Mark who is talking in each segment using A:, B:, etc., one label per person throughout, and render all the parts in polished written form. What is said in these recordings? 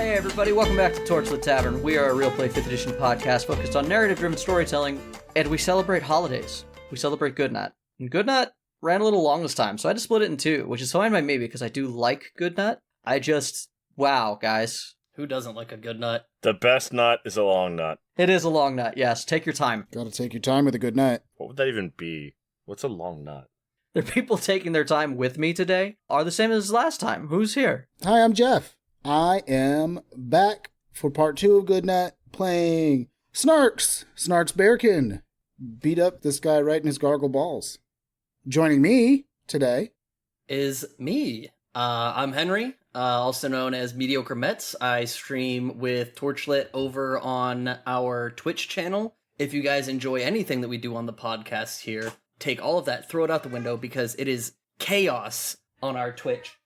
A: Hey everybody, welcome back to Torchlit Tavern. We are a real play 5th edition podcast focused on narrative-driven storytelling, and we celebrate holidays. We celebrate Goodnut. And Goodnut ran a little long this time, so I had to split it in two, which is fine by me because I do like Goodnut. Wow, guys.
B: Who doesn't like a good nut?
C: The best nut is a long nut.
A: It is a long nut, yes. Take your time.
D: Gotta take your time with a good nut.
C: What would that even be? What's a long nut?
A: The people taking their time with me today are the same as last time. Who's here?
D: Hi, I'm Jeff. I am back for part 2 of Goodnut, playing Snarx Bearkin. Beat up this guy right in his Gargolbalz. Joining me today
B: Is me. I'm Henry, also known as Mediocre Mets. I stream with Torchlit over on our Twitch channel. If you guys enjoy anything that we do on the podcast here, take all of that, throw it out the window, because it is chaos on our Twitch.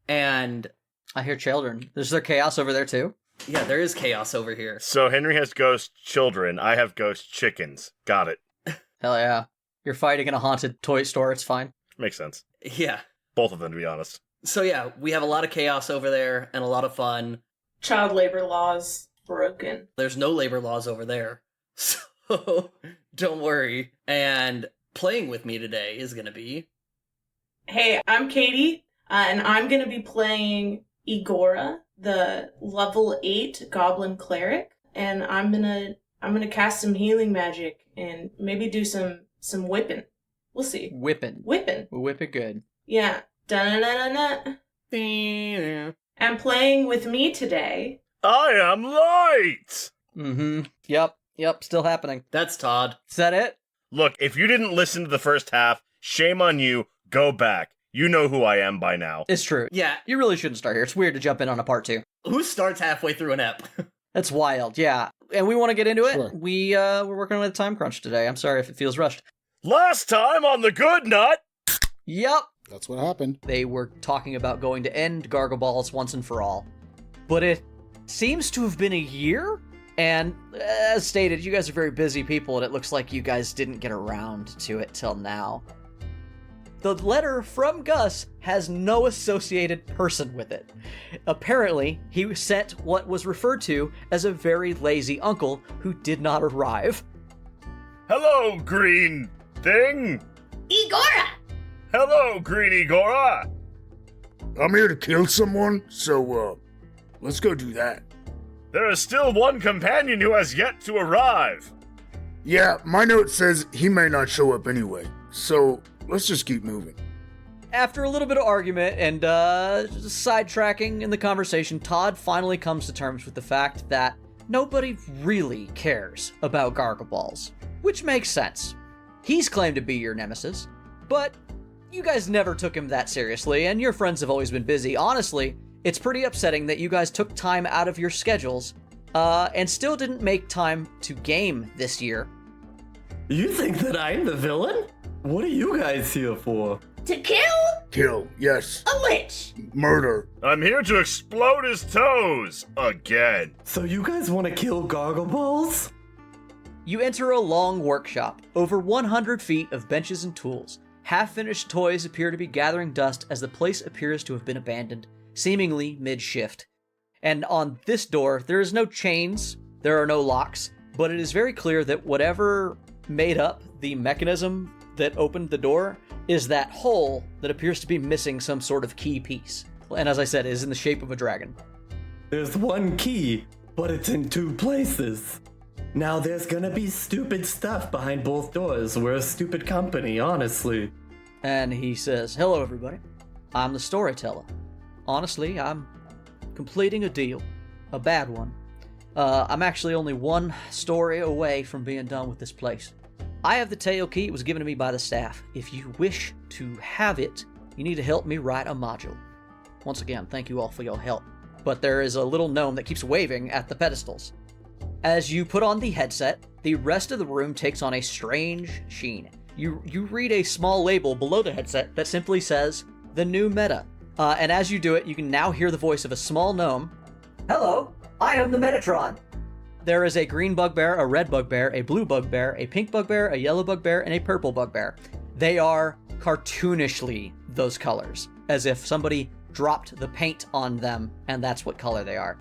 B: And
A: I hear children. Is there chaos over there too?
B: yeah, there is chaos over here.
C: So Henry has ghost children. I have ghost chickens. Got it.
A: Hell yeah. You're fighting in a haunted toy store, it's fine.
C: Makes sense.
B: Yeah.
C: Both of them, to be honest.
B: So yeah, we have a lot of chaos over there and a lot of fun.
E: Child labor laws broken.
B: There's no labor laws over there. So don't worry. And playing with me today is going to be...
E: Hey, I'm Katie, and I'm gonna be playing Igora, the level 8 goblin cleric, and I'm gonna cast some healing magic and maybe do some whipping. We'll see.
A: Whipping.
E: Whipping.
A: Whip it good.
E: Yeah. Da-na-na-na-na. And playing with me today.
C: I am light!
A: Mm-hmm. Yep, still happening.
B: That's Todd.
A: Is that it?
C: Look, if you didn't listen to the first half, shame on you. Go back. You know who I am by now.
A: It's true.
B: Yeah.
A: You really shouldn't start here. It's weird to jump in on a part 2.
B: Who starts halfway through an ep?
A: That's wild, yeah. And we want to get into it.
D: Sure.
A: We're working on a time crunch today. I'm sorry if it feels rushed.
C: Last time on the Good Nut!
A: Yep.
D: That's what happened.
A: They were talking about going to end Gargolbalz once and for all. But it seems to have been a year? And as stated, you guys are very busy people, and it looks like you guys didn't get around to it till now. The letter from Gus has no associated person with it. Apparently, he sent what was referred to as a very lazy uncle who did not arrive.
C: Hello, green thing!
E: Igora!
C: Hello, Green Igora!
F: I'm here to kill someone, so, let's go do that.
C: There is still one companion who has yet to arrive.
F: Yeah, my note says he may not show up anyway, so let's just keep moving.
A: After a little bit of argument and sidetracking in the conversation, Todd finally comes to terms with the fact that nobody really cares about Gargulbalz, which makes sense. He's claimed to be your nemesis, but you guys never took him that seriously, and your friends have always been busy. Honestly, it's pretty upsetting that you guys took time out of your schedules and still didn't make time to game this year.
G: You think that I'm the villain? What are you guys here for?
E: To kill
F: Kill, yes.
E: a lich!
F: Murder.
C: I'm here to explode his toes again.
G: So you guys want to kill Gargolbalz?
A: You enter a long workshop, over 100 feet of benches and tools. Half-finished toys appear to be gathering dust as the place appears to have been abandoned, seemingly mid-shift. And on this door, there is no chains, there are no locks, but it is very clear that whatever made up the mechanism that opened the door is that hole that appears to be missing some sort of key piece. And as I said, it is in the shape of a dragon.
G: There's one key, but it's in 2 places. Now there's gonna be stupid stuff behind both doors. We're a stupid company, honestly.
A: And he says, "Hello, everybody. I'm the storyteller. Honestly, I'm completing a deal. A bad one. I'm actually only one story away from being done with this place. I have the tail key. It was given to me by the staff. If you wish to have it, you need to help me write a module. Once again, thank you all for your help." But there is a little gnome that keeps waving at the pedestals. As you put on the headset, the rest of the room takes on a strange sheen. You read a small label below the headset that simply says, "The New Meta." And as you do it, you can now hear the voice of a small gnome. "Hello, I am the Metatron." There is a green bugbear, a red bugbear, a blue bugbear, a pink bugbear, a yellow bugbear, and a purple bugbear. They are cartoonishly those colors, as if somebody dropped the paint on them, and that's what color they are.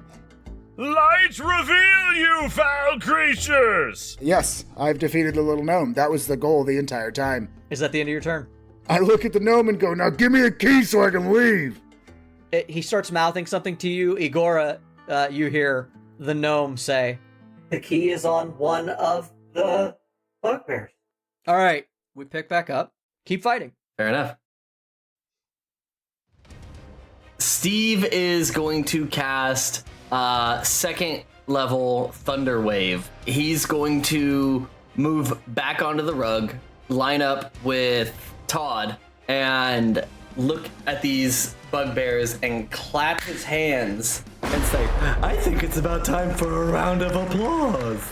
C: Light reveal you, foul creatures!
D: Yes, I've defeated the little gnome. That was the goal the entire time.
A: Is that the end of your turn?
F: I look at the gnome and go, now give me a key so I can leave.
A: He starts mouthing something to you. Igora, you hear the gnome say, "The key is on one of the bugbears." All right, we pick back up. Keep fighting.
B: Fair enough. Steve is going to cast second level Thunder Wave. He's going to move back onto the rug, line up with Todd, and look at these bugbears and clap his hands and say,
G: I think it's about time for a round of applause.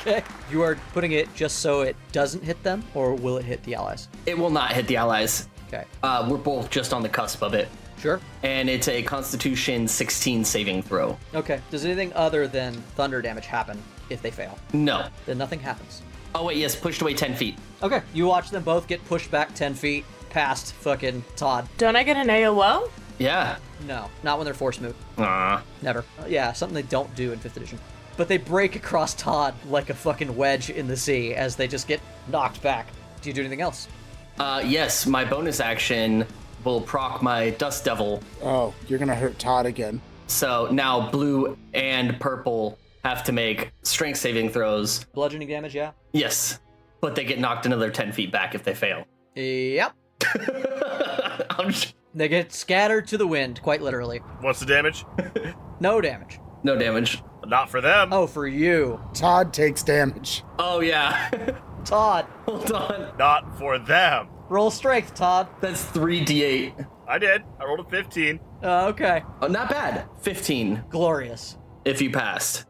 A: Okay. You are putting it just so it doesn't hit them, or will it hit the allies?
B: it will not hit the allies.
A: Okay.
B: We're both just on the cusp of it.
A: Sure.
B: And it's a Constitution 16 saving throw.
A: Okay. Does anything other than thunder damage happen if they fail?
B: No.
A: Then nothing happens.
B: Oh, wait, yes, pushed away 10 feet.
A: Okay. You watch them both get pushed back 10 feet past fucking Todd.
E: Don't I get an AOL?
B: Yeah.
A: No, not when they're force moved.
B: Aw.
A: Never. Yeah, something they don't do in 5th edition. But they break across Todd like a fucking wedge in the sea as they just get knocked back. Do you do anything else?
B: Yes, my bonus action will proc my Dust Devil.
D: Oh, you're gonna hurt Todd again.
B: So now blue and purple have to make strength saving throws.
A: Bludgeoning damage, yeah?
B: Yes, but they get knocked another 10 feet back if they fail.
A: Yep.
B: I'm just-
A: They get scattered to the wind, quite literally.
C: What's the damage?
A: No damage.
B: No damage.
C: Not for them.
A: Oh, for you.
D: Todd takes damage.
B: Oh, yeah.
A: Todd,
B: Hold on.
C: Not for them.
A: roll strength, Todd.
B: That's 3d8.
C: I did. I rolled a 15.
A: Okay.
B: Oh, not bad. 15
A: Glorious.
B: if you passed.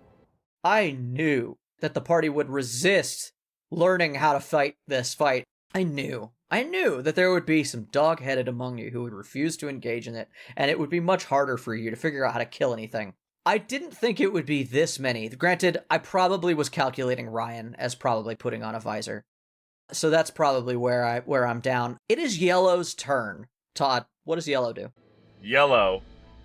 A: I knew that the party would resist learning how to fight this fight. I knew that there would be some dog-headed among you who would refuse to engage in it, and it would be much harder for you to figure out how to kill anything. I didn't think it would be this many. Granted, I probably was calculating Ryan as probably putting on a visor. So that's probably where I'm down. It is Yellow's turn. Todd, what does Yellow do?
C: Yellow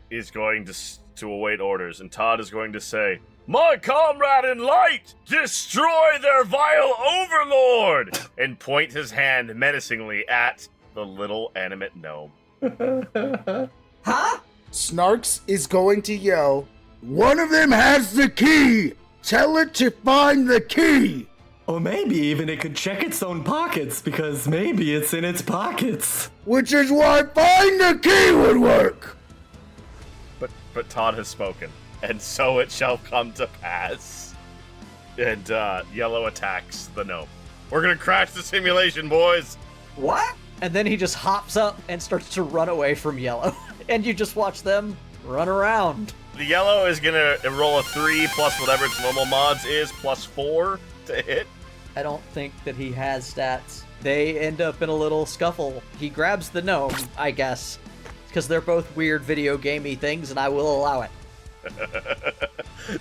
C: is going to await orders, and Todd is going to say, "My comrade in light, destroy their vile overlord!" and point his hand menacingly at the little animate gnome.
A: Huh?
D: Snarx is going to yell,
F: One of them has the key. Tell it to find the key.
G: Or maybe even it could check its own pockets, because maybe it's in its pockets.
F: Which is why find the key would work.
C: But Todd has spoken, and so it shall come to pass. And Yellow attacks the gnome. We're gonna crash the simulation, boys.
A: What? And then he just hops up and starts to run away from Yellow. And you just watch them run around.
C: The Yellow is gonna roll a 3 plus whatever its normal mods is, plus 4 to hit.
A: I don't think that he has stats. They end up in a little scuffle. He grabs the gnome, I guess, because they're both weird video gamey things, and I will allow it.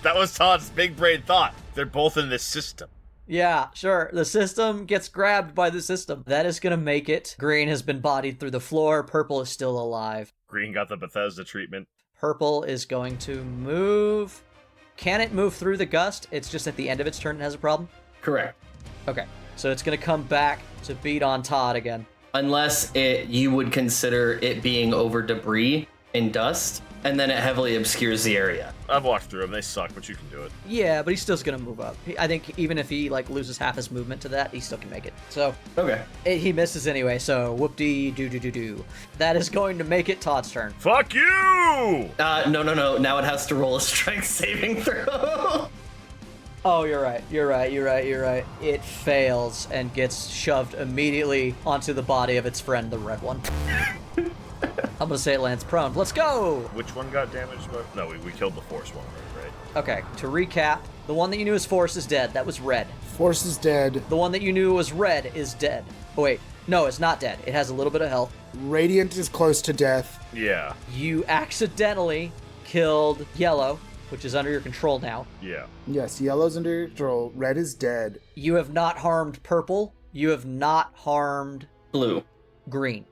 C: That was Todd's big brain thought. They're both in this system.
A: Yeah, sure. The system gets grabbed by the system. That is going to make it. Green has been bodied through the floor. Purple is still alive.
C: Green got the Bethesda treatment.
A: Purple is going to move. Can it move through the gust? It's just at the end of its turn it has a problem?
B: Correct.
A: Okay. So it's going to come back to beat on Todd again.
B: Unless you would consider it being over debris and dust, and then it heavily obscures the area.
C: I've walked through them. They suck, but you can do it.
A: Yeah, but he's still going to move up. I think even if he loses half his movement to that, he still can make it. So
B: Okay.
A: he misses anyway, so whoop-dee-doo-doo-doo-doo. That is going to make it Todd's turn.
C: Fuck you!
B: No. Now it has to roll a strength saving throw.
A: Oh, you're right. It fails and gets shoved immediately onto the body of its friend, the red one. I'm gonna say it lands prone. Let's go!
C: Which one got damaged? No, we killed the force one, right?
A: Okay, to recap, the one that you knew as Force is dead. That was red.
D: Force is dead.
A: The one that you knew was red is dead. Oh, wait. No, it's not dead. It has a little bit of health.
D: Radiant is close to death.
C: Yeah.
A: You accidentally killed Yellow, which is under your control now.
C: Yeah.
D: Yes, yellow's under your control. Red is dead.
A: You have not harmed Purple. You have not harmed
B: Blue.
A: Green.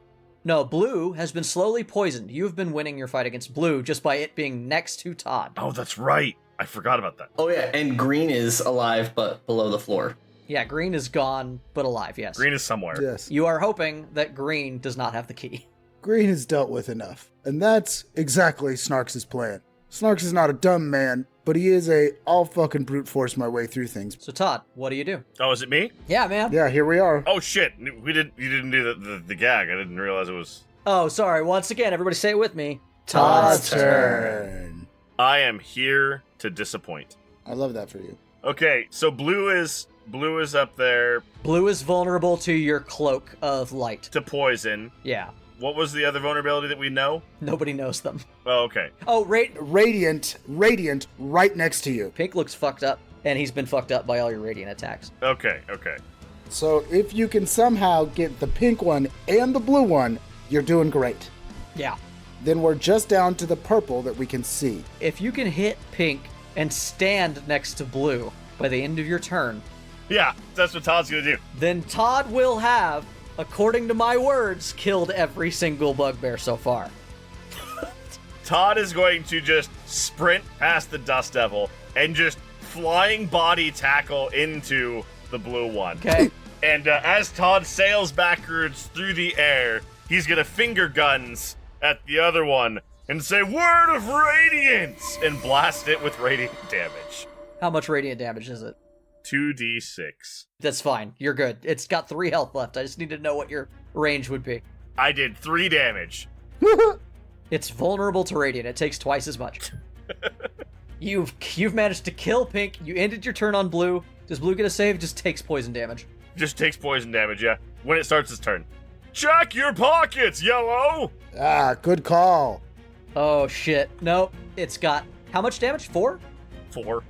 A: No, Blue has been slowly poisoned. You've been winning your fight against Blue just by it being next to Todd.
C: Oh, that's right. I forgot about that.
B: Oh yeah, and green is alive but below the floor.
A: Yeah, green is gone, but alive, yes.
C: Green is somewhere.
D: Yes.
A: You are hoping that green does not have the key.
D: Green is dealt with enough. And that's exactly Snarks' plan. Snarks is not a dumb man, but he is I'll fucking brute force my way through things.
A: So Todd, what do you do?
C: Oh, is it me?
A: Yeah, man.
D: Yeah, here we are.
C: Oh shit! You didn't do the gag. I didn't realize it was.
A: Oh, sorry. Once again, everybody say it with me.
D: Todd's turn.
C: I am here to disappoint.
D: I love that for you.
C: Okay, so blue is up there
A: Blue is vulnerable to your cloak of light.
C: to poison.
A: Yeah.
C: What was the other vulnerability that we know?
A: Nobody knows them.
C: Oh, okay.
A: Oh,
D: Radiant, right next to you.
A: Pink looks fucked up, and he's been fucked up by all your radiant attacks.
C: Okay.
D: So if you can somehow get the pink one and the blue one, you're doing great.
A: Yeah.
D: Then we're just down to the purple that we can see.
A: If you can hit pink and stand next to blue by the end of your turn,
C: Yeah, that's what Todd's gonna do.
A: then Todd will have, according to my words, killed every single bugbear so far.
C: Todd is going to just sprint past the Dust Devil and just flying body tackle into the blue one.
A: Okay?
C: And as Todd sails backwards through the air, he's gonna finger guns at the other one and say, "Word of Radiance!" and blast it with radiant damage.
A: How much radiant damage is it?
C: 2d6.
A: That's fine. You're good. It's got 3 health left. I just need to know what your range would be.
C: I did 3 damage.
A: It's vulnerable to radiant. It takes twice as much. You've managed to kill pink. You ended your turn on blue. Does blue get a save? It just takes poison damage.
C: Just takes poison damage, yeah. When it starts its turn. Check your pockets, yellow!
D: Ah, good call.
A: Oh shit. Nope. It's got how much damage? 4?
C: 4.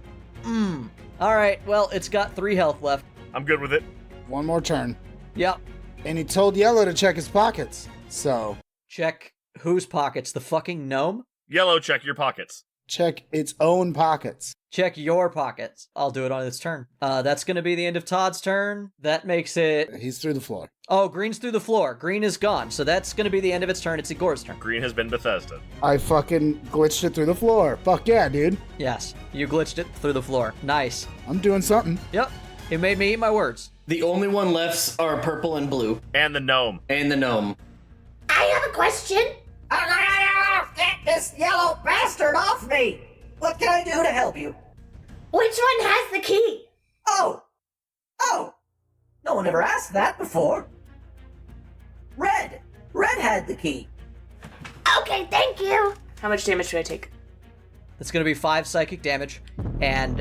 A: Alright, well, it's got 3 health left.
C: I'm good with it.
D: One more turn.
A: Yep.
D: And he told Yellow to check his pockets. So,
A: Check whose pockets? The fucking gnome?
C: Yellow, check your pockets.
D: check its own pockets.
A: Check your pockets. I'll do it on its turn. That's gonna be the end of Todd's turn. That makes it...
D: He's through the floor.
A: Oh, green's through the floor. Green is gone. So that's gonna be the end of its turn. It's Igor's turn.
C: Green has been Bethesda.
D: I fucking glitched it through the floor. Fuck yeah, dude.
A: Yes, you glitched it through the floor. Nice.
D: I'm doing something.
A: Yep, it made me eat my words.
B: The only one left are purple and blue.
C: And the gnome.
B: And the gnome.
H: I have a question. Get this yellow bastard off me! What can I do to help you? Which one has the key? Oh! No one ever asked that before. Red! Red had the key. Okay, thank you.
E: How much damage do I take?
A: That's gonna be 5 psychic damage, and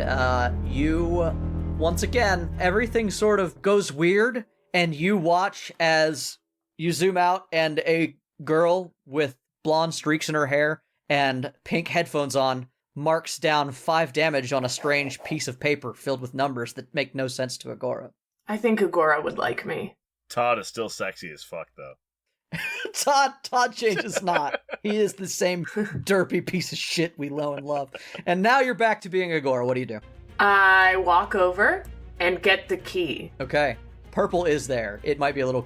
A: you, once again, everything sort of goes weird, and you watch as you zoom out, and a girl with blonde streaks in her hair and pink headphones on marks down 5 damage on a strange piece of paper filled with numbers that make no sense to Agora.
E: I think Agora would like me.
C: Todd is still sexy as fuck, though.
A: Todd changes not. He is the same derpy piece of shit we know and love. And now you're back to being Agora. What do you do?
E: I walk over and get the key.
A: Okay. Purple is there. It might be a little...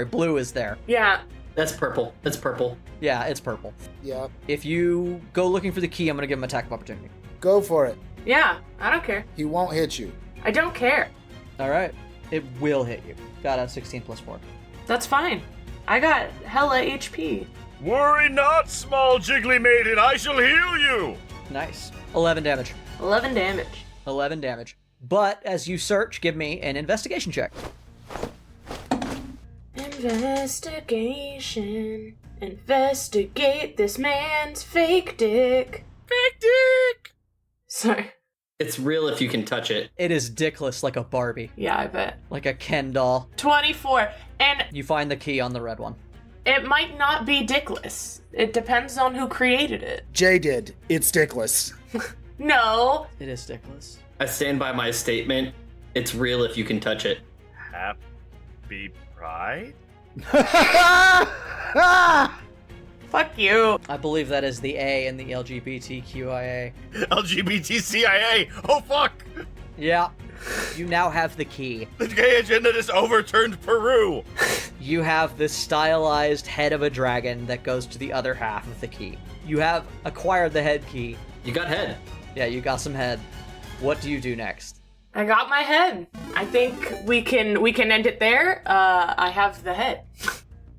A: blue is there.
E: Yeah.
B: That's purple. That's purple.
A: Yeah, it's purple.
D: Yeah.
A: If you go looking for the key, I'm going to give him attack of opportunity.
D: Go for it.
E: Yeah, I don't care.
D: He won't hit you.
E: I don't care.
A: All right. It will hit you. Got a 16 plus 4.
E: That's fine. I got hella HP.
C: Worry not, small jiggly maiden, I shall heal you!
A: Nice. 11 damage.
E: 11 damage.
A: 11 damage. But as you search, give me an investigation check.
E: Investigation. Investigate this man's fake dick.
C: Big dick!
E: Sorry.
B: It's real if you can touch it.
A: It is dickless like a Barbie.
E: Yeah, I bet.
A: Like a Ken doll.
E: 24. And
A: You find the key on the red one.
E: it might not be dickless. It depends on who created it.
D: Jay did. It's dickless.
E: No.
A: It is dickless.
B: I stand by my statement. It's real if you can touch it.
C: Happy Pride?
E: Fuck you.
A: I believe that is the A in the LGBTQIA.
C: LGBTCIA! Oh fuck!
A: Yeah. You now have the key.
C: The gay agenda just overturned Peru!
A: You have this stylized head of a dragon that goes to the other half of the key. You have acquired the head key.
B: You got head.
A: Yeah, you got some head. What do you do next?
I: I got my head. I think we can end it there. I have the head.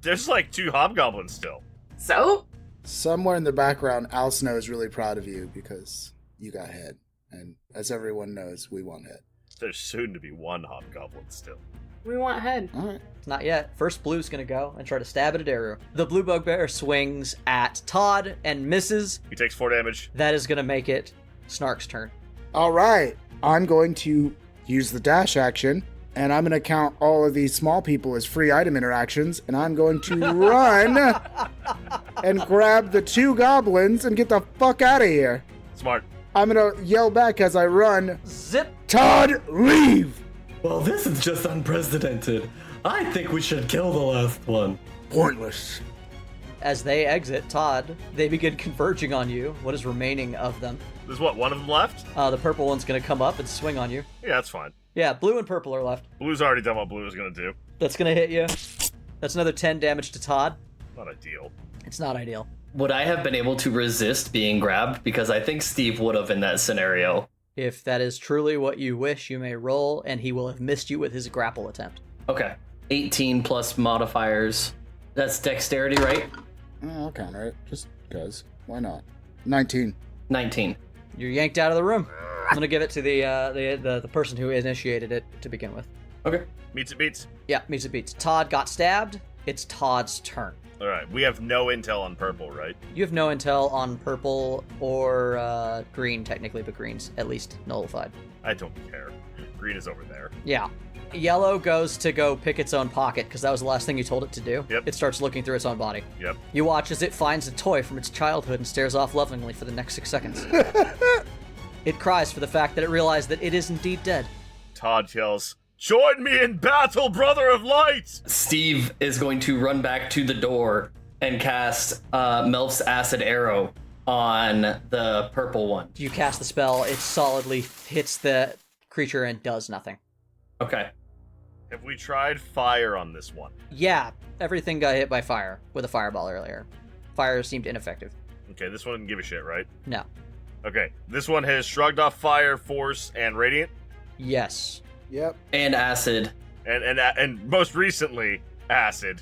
C: There's like 2 hobgoblins still.
I: So?
D: Somewhere in the background, Al Snow is really proud of you because you got head. And as everyone knows, we want head.
C: There's soon to be 1 hobgoblin still.
I: We want head.
D: All right.
A: Not yet. First, Blue's gonna go and try to stab at Daru. The blue bugbear swings at Todd and misses.
C: He takes 4 damage.
A: That is gonna make it Snark's turn.
D: All right. I'm going to use the dash action, and I'm going to count all of these small people as free item interactions, and I'm going to run and grab the 2 goblins and get the fuck out of here.
C: Smart.
D: I'm going to yell back as I run,
A: Zip!
D: Todd, leave!
G: Well, this is just unprecedented. I think we should kill the last one.
F: Pointless.
A: As they exit, Todd, they begin converging on you. What is remaining of them?
C: There's what, 1 of them left?
A: The purple one's gonna come up and swing on you.
C: Yeah, that's fine.
A: Yeah, blue and purple are left.
C: Blue's already done what blue was gonna do.
A: That's gonna hit you. That's another 10 damage to Todd.
C: Not ideal.
A: It's not ideal.
B: Would I have been able to resist being grabbed? Because I think Steve would have in that scenario.
A: If that is truly what you wish, you may roll, and he will have missed you with his grapple attempt.
B: Okay. 18 plus modifiers. That's dexterity, right?
D: I'll counter it, just because. Why not? 19.
B: 19.
A: You're yanked out of the room. I'm gonna give it to the person who initiated it to begin with.
B: Okay.
C: Meets it beats.
A: Yeah, meets it beats. Todd got stabbed. It's Todd's turn.
C: Alright, we have no intel on purple, right?
A: You have no intel on purple or green, technically, but green's at least nullified.
C: I don't care. Green is over there.
A: Yeah. Yellow goes to go pick its own pocket, because that was the last thing you told it to do.
C: Yep.
A: It starts looking through its own body.
C: Yep.
A: You watch as it finds a toy from its childhood and stares off lovingly for the next 6 seconds. It cries for the fact that it realized that it is indeed dead.
C: Todd yells, "Join me in battle, brother of light!"
B: Steve is going to run back to the door and cast Melf's Acid Arrow on the purple one.
A: You cast the spell, it solidly hits the creature and does nothing.
B: Okay.
C: Have we tried fire on this one?
A: Yeah, everything got hit by fire with a fireball earlier. Fire seemed ineffective.
C: Okay, this one didn't give a shit, right?
A: No.
C: Okay, this one has shrugged off fire, force, and radiant,
A: Yes.
D: Yep.
B: And acid.
C: and most recently, acid.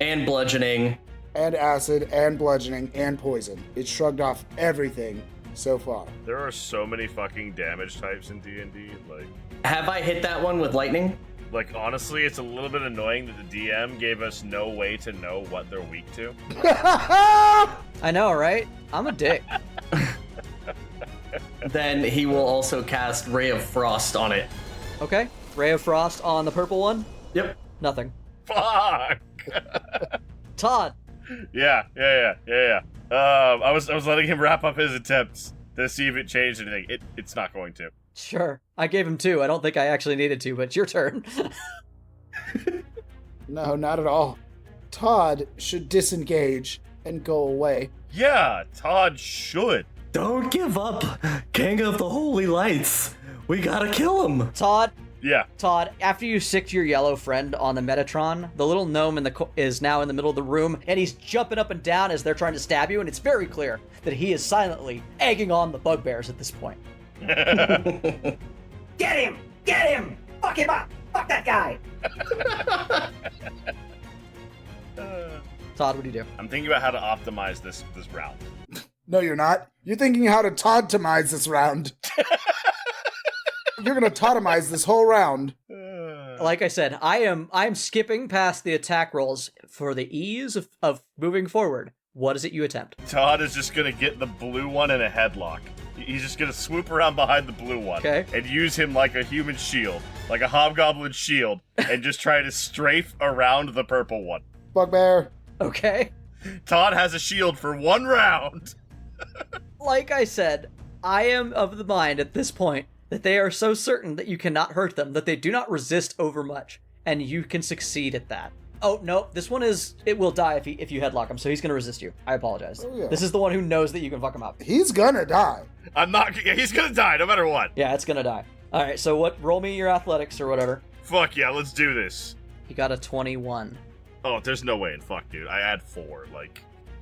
B: And bludgeoning.
D: And acid, and bludgeoning, and poison. It shrugged off everything so far.
C: There are so many fucking damage types in D&D,
B: Have I hit that one with lightning?
C: Like, honestly, it's a little bit annoying that the DM gave us no way to know what they're weak to.
A: I know, right? I'm a dick.
B: Then he will also cast Ray of Frost on it.
A: Okay. Ray of Frost on the purple one?
B: Yep.
A: Nothing.
C: Fuck!
A: Todd!
C: Yeah. I was letting him wrap up his attempts to see if it changed anything. It's not going to.
A: Sure. I gave him 2. I don't think I actually needed to, but it's your turn.
D: No, not at all. Todd should disengage and go away.
C: Yeah, Todd should.
G: Don't give up, King of the Holy Lights. We gotta kill him.
A: Todd,
C: Yeah.
A: after you sicked your yellow friend on the Metatron, the little gnome is now in the middle of the room, and he's jumping up and down as they're trying to stab you, and it's very clear that he is silently egging on the bugbears at this point.
H: Get him! Get him! Fuck him up! Fuck that guy!
A: Todd, what do you do?
C: I'm thinking about how to optimize this round.
D: No, you're not. You're thinking how to Todd-tomize this round. You're gonna Todd-tomize this whole round.
A: Like I said, I'm skipping past the attack rolls for the ease of moving forward. What is it you attempt?
C: Todd is just gonna get the blue one in a headlock. He's just gonna swoop around behind the blue one and use him like a human shield, like a hobgoblin shield, and just try to strafe around the purple one.
D: Bugbear.
A: Okay.
C: Todd has a shield for 1 round.
A: Like I said, I am of the mind at this point that they are so certain that you cannot hurt them that they do not resist overmuch, and you can succeed at that. Oh, no, this one it will die if you headlock him, so he's going to resist you. I apologize.
D: Oh, yeah.
A: This is the one who knows that you can fuck him up.
D: He's gonna die.
C: He's gonna die no matter what.
A: Yeah, it's going to die. All right, so roll me your athletics or whatever.
C: Fuck yeah, let's do this.
A: You got a 21.
C: Oh, there's no way in fuck, dude. I add 4,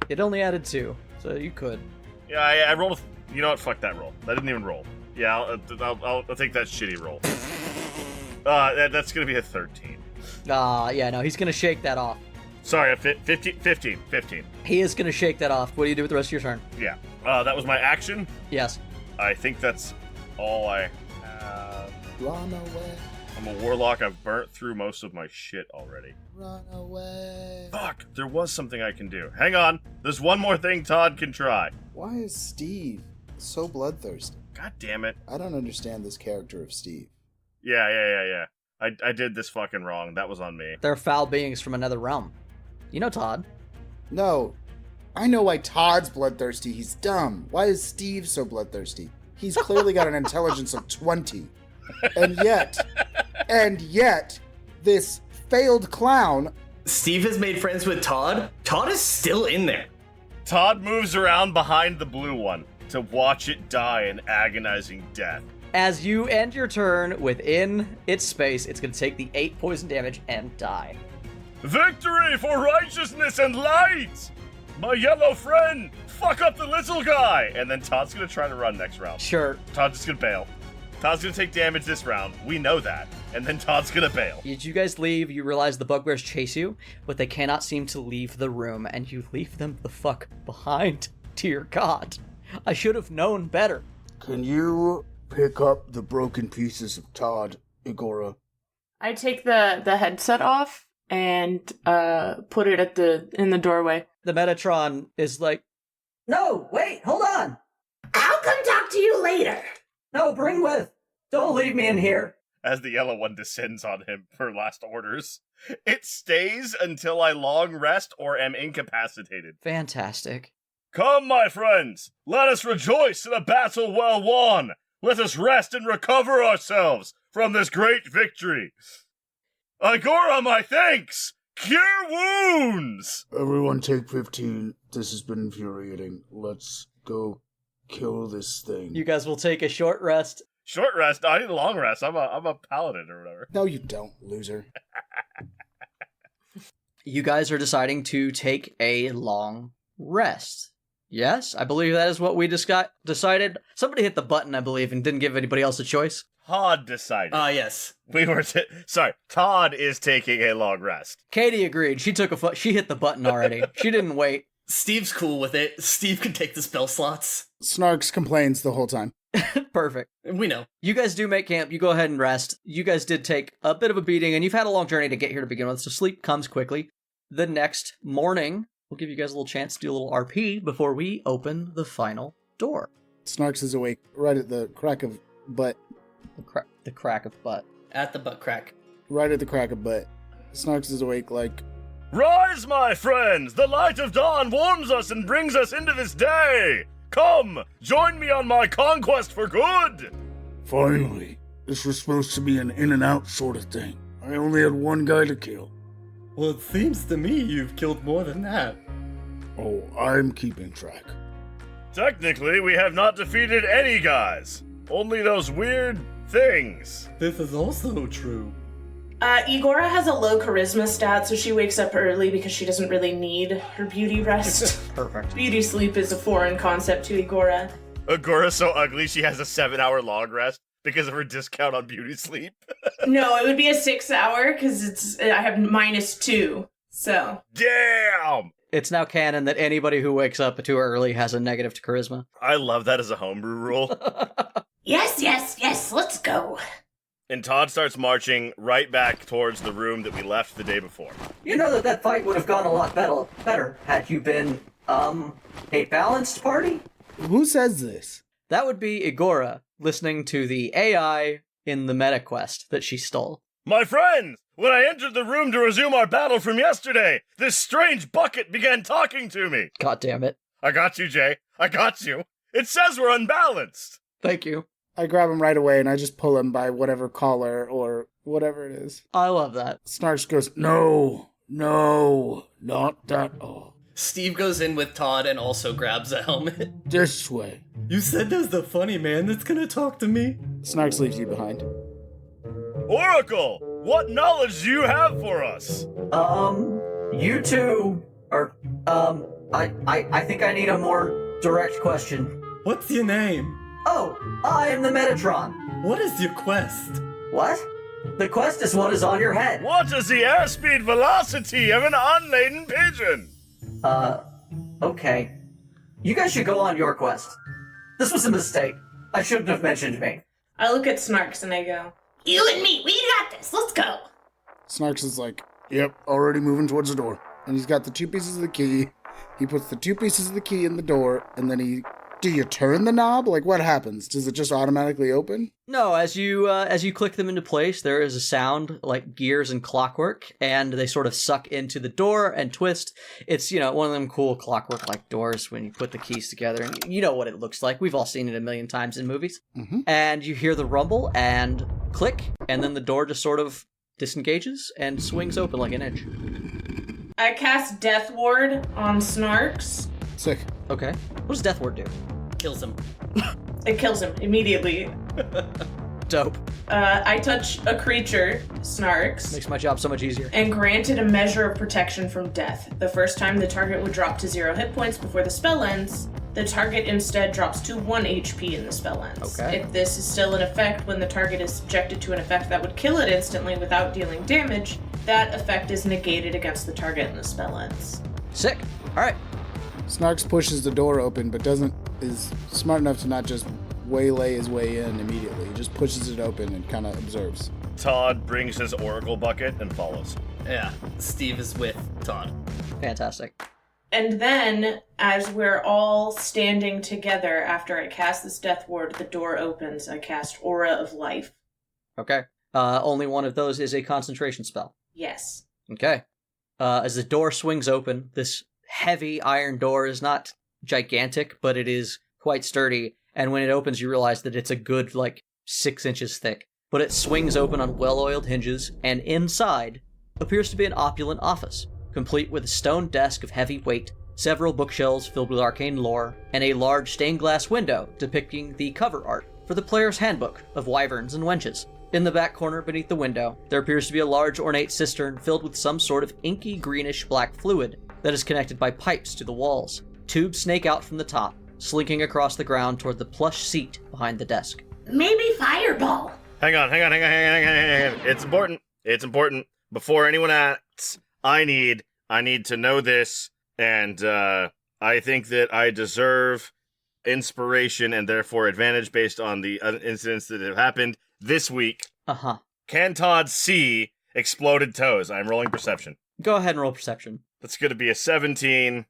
A: It only added 2, so you could.
C: Yeah, I rolled You know what? Fuck that roll. That didn't even roll. Yeah, I'll take that shitty roll. That's gonna be a 13.
A: Yeah, no, he's gonna shake that off.
C: Sorry, 15.
A: He is gonna shake that off. What do you do with the rest of your turn?
C: Yeah. That was my action.
A: Yes.
C: I think that's all I have.
D: Run away.
C: I'm a warlock. I've burnt through most of my shit already.
D: Run away.
C: Fuck, there was something I can do. Hang on. There's one more thing Todd can try.
D: Why is Steve so bloodthirsty?
C: God damn it.
D: I don't understand this character of Steve.
C: Yeah. I did this fucking wrong. That was on me.
A: They're foul beings from another realm. You know Todd.
D: No. I know why Todd's bloodthirsty. He's dumb. Why is Steve so bloodthirsty? He's clearly got an intelligence of 20. And yet, this failed clown...
B: Steve has made friends with Todd. Todd is still in there.
C: Todd moves around behind the blue one to watch it die an agonizing death.
A: As you end your turn within its space, it's going to take the 8 poison damage and die.
C: Victory for righteousness and light! My yellow friend! Fuck up the little guy! And then Todd's gonna try to run next round.
A: Sure.
C: Todd's just gonna bail. Todd's gonna take damage this round. We know that. And then Todd's gonna bail.
A: As you guys leave, you realize the bugbears chase you, but they cannot seem to leave the room, and you leave them the fuck behind. Dear God. I should have known better.
F: Can you pick up the broken pieces of Todd, Igora?
I: I take the headset off and put it in the doorway.
A: The Metatron is like,
H: No, wait, hold on. I'll come talk to you later. No, bring with. Don't leave me in here.
C: As the yellow one descends on him for last orders, it stays until I long rest or am incapacitated.
A: fantastic.
C: Come, my friends, let us rejoice in a battle well won. Let us rest and recover ourselves from this great victory. Igora, my thanks! Cure wounds!
F: Everyone take 15. This has been infuriating. Let's go kill this thing.
A: You guys will take a short rest.
C: Short rest? I need a long rest. I'm a paladin or whatever.
D: No, you don't, loser.
A: You guys are deciding to take a long rest. Yes, I believe that is what we decided. Somebody hit the button, I believe, and didn't give anybody else a choice.
C: Todd decided.
B: Yes.
C: Todd is taking a long rest.
A: Katie agreed. She hit the button already. She didn't wait.
B: Steve's cool with it. Steve can take the spell slots.
D: Snarx complains the whole time.
A: Perfect.
B: We know.
A: You guys do make camp. You go ahead and rest. You guys did take a bit of a beating, and you've had a long journey to get here to begin with, so sleep comes quickly. The next morning, we'll give you guys a little chance to do a little RP before we open the final door.
D: Snarx is awake right at the crack of butt.
A: The crack of butt.
B: At the butt crack.
D: Right at the crack of butt. Snarx is awake like...
C: Rise, my friends! The light of dawn warms us and brings us into this day! Come, join me on my conquest for good!
F: Finally. This was supposed to be an in and out sort of thing. I only had one guy to kill.
G: Well, it seems to me you've killed more than that.
F: Oh, I'm keeping track.
C: Technically, we have not defeated any guys. Only those weird things.
G: This is also true.
E: Igora has a low charisma stat, so she wakes up early because she doesn't really need her beauty rest.
A: Perfect.
E: Beauty sleep is a foreign concept to Igora.
C: Agora's so ugly she has a 7-hour long rest because of her discount on beauty sleep.
E: No, it would be a 6-hour because I have -2. So.
C: Damn!
A: It's now canon that anybody who wakes up too early has a negative to charisma.
C: I love that as a homebrew rule.
H: Yes, let's go.
C: And Todd starts marching right back towards the room that we left the day before.
H: You know that fight would have gone a lot better had you been, a balanced party?
D: Who says this?
A: That would be Igora listening to the AI in the meta quest that she stole.
C: My friends, when I entered the room to resume our battle from yesterday, this strange bucket began talking to me.
A: God damn it.
C: I got you, Jay. I got you. It says we're unbalanced.
A: Thank you.
D: I grab him right away and I just pull him by whatever collar or whatever it is.
A: I love that.
D: Snarx goes,
F: No, not that. Oh,
B: Steve goes in with Todd and also grabs a helmet.
F: this way.
G: You said there's the funny man that's gonna talk to me?
D: Snarx leaves you behind.
C: Oracle, what knowledge do you have for us?
H: You two are, I think I need a more direct question.
G: What's your name?
J: Oh, I am the Metatron.
G: What is your quest?
J: What? The quest is what is on your head.
C: What is the airspeed velocity of an unladen pigeon?
J: Okay. You guys should go on your quest. This was a mistake. I shouldn't have mentioned me.
E: I look at Snarx and I go,
H: You and me, we got this. Let's go.
D: Snarks is like, yep, already moving towards the door. And he's got the 2 pieces of the key. He puts the 2 pieces of the key in the door, and then do you turn the knob? Like, what happens? Does it just automatically open?
A: No, as you click them into place, there is a sound like gears and clockwork, and they sort of suck into the door and twist. It's, one of them cool clockwork-like doors when you put the keys together, and you know what it looks like. We've all seen it a million times in movies.
D: Mm-hmm.
A: And you hear the rumble and click, and then the door just sort of disengages and swings open like an inch.
E: I cast Death Ward on Snarx.
D: Sick.
A: Okay. What does Death Ward do?
B: Kills him.
E: It kills him immediately.
A: Dope.
E: I touch a creature, Snarx,
A: Makes my job so much easier.
E: and granted a measure of protection from death. The first time the target would drop to 0 hit points before the spell ends, the target instead drops to 1 HP in the spell ends.
A: Okay.
E: If this is still in effect when the target is subjected to an effect that would kill it instantly without dealing damage, that effect is negated against the target and the spell ends.
A: Sick. All right.
D: Snarks pushes the door open, but is smart enough to not just waylay his way in immediately. He just pushes it open and kind of observes.
C: Todd brings his oracle bucket and follows.
B: Yeah, Steve is with Todd.
A: Fantastic.
E: And then, as we're all standing together after I cast this Death Ward, the door opens. I cast Aura of Life.
A: Okay. Only one of those is a concentration spell.
E: Yes.
A: Okay. As the door swings open, this heavy iron door is not gigantic, but it is quite sturdy. And when it opens, you realize that it's a good, 6 inches thick. But it swings open on well-oiled hinges, and inside appears to be an opulent office, complete with a stone desk of heavy weight, several bookshelves filled with arcane lore, and a large stained glass window depicting the cover art for the player's handbook of wyverns and wenches. In the back corner beneath the window, there appears to be a large ornate cistern filled with some sort of inky greenish-black fluid that is connected by pipes to the walls. Tubes snake out from the top, slinking across the ground toward the plush seat behind the desk.
H: Maybe Fireball.
C: Hang on. It's important. Before anyone acts, I need to know this, and I think that I deserve inspiration and therefore advantage based on the incidents that have happened this week.
A: Uh-huh.
C: Can Todd see exploded toes? I'm rolling perception.
A: Go ahead and roll perception.
C: That's going to be a 17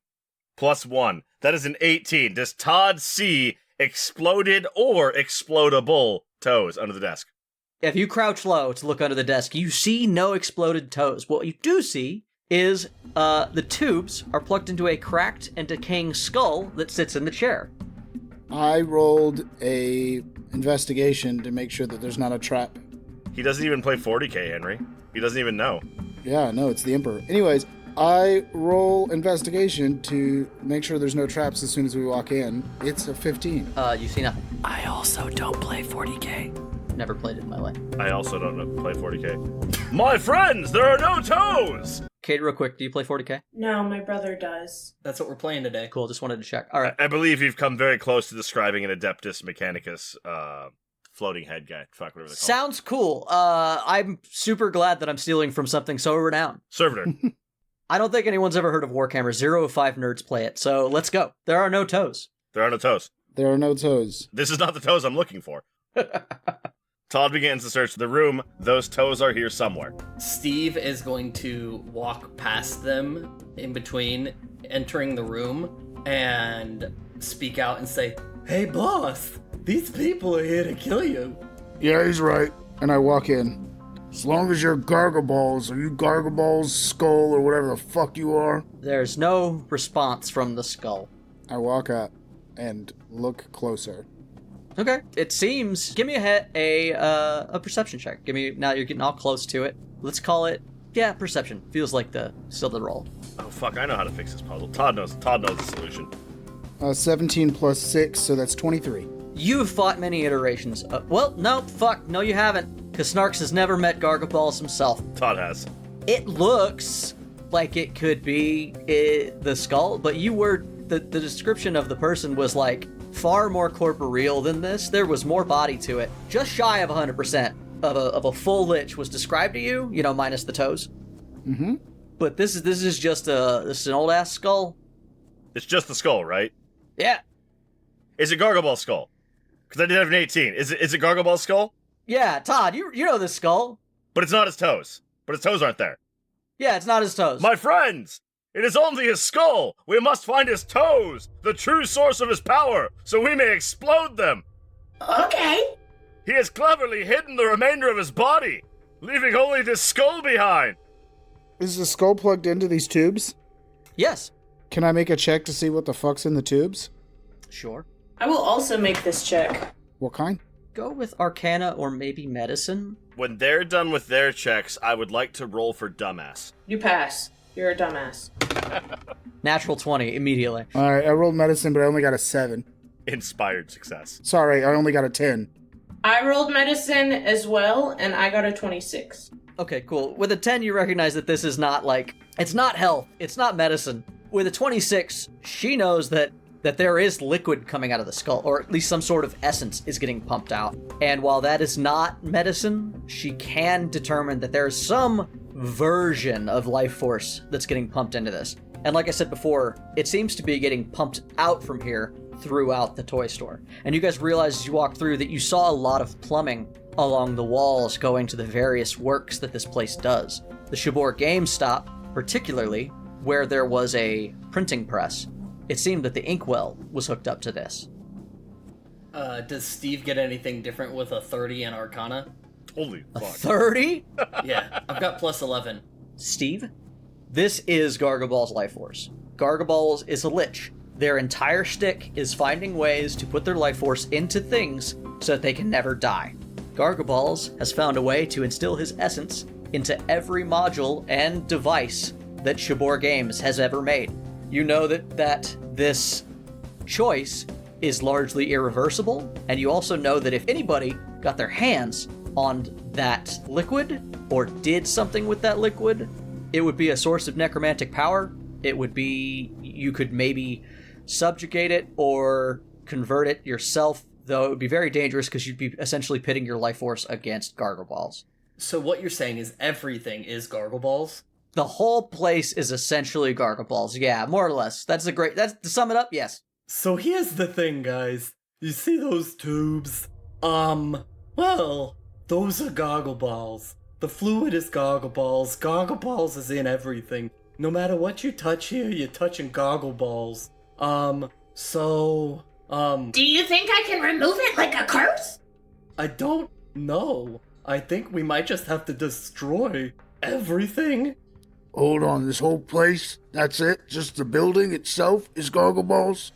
C: plus 1. That is an 18. Does Todd see exploded or explodable toes under the desk?
A: If you crouch low to look under the desk, you see no exploded toes. What you do see is the tubes are plugged into a cracked and decaying skull that sits in the chair.
D: I rolled a investigation to make sure that there's not a trap.
C: He doesn't even play 40k, Henry. He doesn't even know.
D: Yeah, no, it's the Emperor. Anyways, I roll investigation to make sure there's no traps as soon as we walk in. It's a 15.
A: You see nothing.
J: I also don't play 40k.
A: Never played it in my life.
C: I also don't play 40k. My friends, there are no toes!
A: Kate, real quick, do you play 40k?
E: No, my brother does.
B: That's what we're playing today.
A: Cool, just wanted to check. All right.
C: I believe you've come very close to describing an Adeptus Mechanicus floating head guy. Fuck, whatever they call it.
A: Sounds cool. I'm super glad that I'm stealing from something so renowned.
C: Servitor.
A: I don't think anyone's ever heard of Warhammer. 0 of 5 nerds play it, so let's go. There are no toes.
C: There are no toes.
D: There are no toes.
C: This is not the toes I'm looking for. Todd begins to search the room. Those toes are here somewhere.
B: Steve is going to walk past them in between, entering the room, and speak out and say,
G: Hey, boss! These people are here to kill you.
F: Yeah, he's right.
D: And I walk in.
F: As long as you're Gargulbalz, are you Gargulbalz Skull or whatever the fuck you are?
A: There's no response from the skull.
D: I walk up and look closer.
A: Okay. It seems. Give me a perception check. Now you're getting all close to it. Let's call it. Yeah, perception. Feels like still the roll.
C: Oh fuck! I know how to fix this puzzle. Todd knows the solution.
D: 17 plus 6, so that's 23.
A: You've fought many iterations. No, you haven't. Because Snarx has never met Gargolbalz himself.
C: Todd has.
A: It looks like it could be the skull, but the description of the person was like far more corporeal than this. There was more body to it. Just shy of 100% of a full lich was described to you, minus the toes.
D: Mm-hmm.
A: But this is just an old ass skull.
C: It's just the skull, right?
A: Yeah.
C: Is it Gargolbalz skull? Because I did have an 18. Is it Gargolbalz skull?
A: Yeah, Todd, you know this skull.
C: But it's not his toes. But his toes aren't there.
A: Yeah, it's not his toes.
C: My friends! It is only his skull! We must find his toes! The true source of his power, so we may explode them!
H: Okay.
C: He has cleverly hidden the remainder of his body, leaving only this skull behind!
D: Is the skull plugged into these tubes?
A: Yes.
D: Can I make a check to see what the fuck's in the tubes?
A: Sure.
E: I will also make this check.
D: What kind?
A: Go with Arcana or maybe Medicine.
C: When they're done with their checks, I would like to roll for dumbass.
E: You pass. You're a dumbass.
A: Natural 20 immediately.
D: Alright, I rolled medicine, but I only got a 7.
C: Inspired success.
D: Sorry, I only got a 10.
E: I rolled medicine as well, and I got a 26.
A: Okay, cool. With a 10, you recognize that this is not it's not health, it's not medicine. With a 26, she knows that there is liquid coming out of the skull, or at least some sort of essence is getting pumped out. And while that is not medicine, she can determine that there is some version of life force that's getting pumped into this. And like I said before, it seems to be getting pumped out from here throughout the toy store. And you guys realize as you walk through that you saw a lot of plumbing along the walls going to the various works that this place does. The Shabor GameStop, particularly, where there was a printing press, it seemed that the inkwell was hooked up to this.
B: Does Steve get anything different with a 30 in Arcana?
C: Holy
A: A
C: fuck.
A: 30?
B: Yeah, I've got plus 11.
A: Steve? This is Gargolbalz life force. Gargolbalz is a lich. Their entire shtick is finding ways to put their life force into things so that they can never die. Gargolbalz has found a way to instill his essence into every module and device that Shabor Games has ever made. You know that this choice is largely irreversible, and you also know that if anybody got their hands on that liquid or did something with that liquid, it would be a source of necromantic power. It would be, you could maybe subjugate it or convert it yourself, though it would be very dangerous because you'd be essentially pitting your life force against Gargolbalz.
B: So what you're saying is everything is Gargolbalz?
A: The whole place is essentially Gargolbalz. Yeah, more or less. That's to sum it up, yes.
G: So here's the thing, guys. You see those tubes? Well, those are Gargolbalz. The fluid is Gargolbalz. Gargolbalz is in everything. No matter what you touch here, you're touching Gargolbalz.
H: Do you think I can remove it like a curse?
G: I don't know. I think we might just have to destroy everything.
F: Hold on, this whole place? That's it? Just the building itself is Gargolbalz?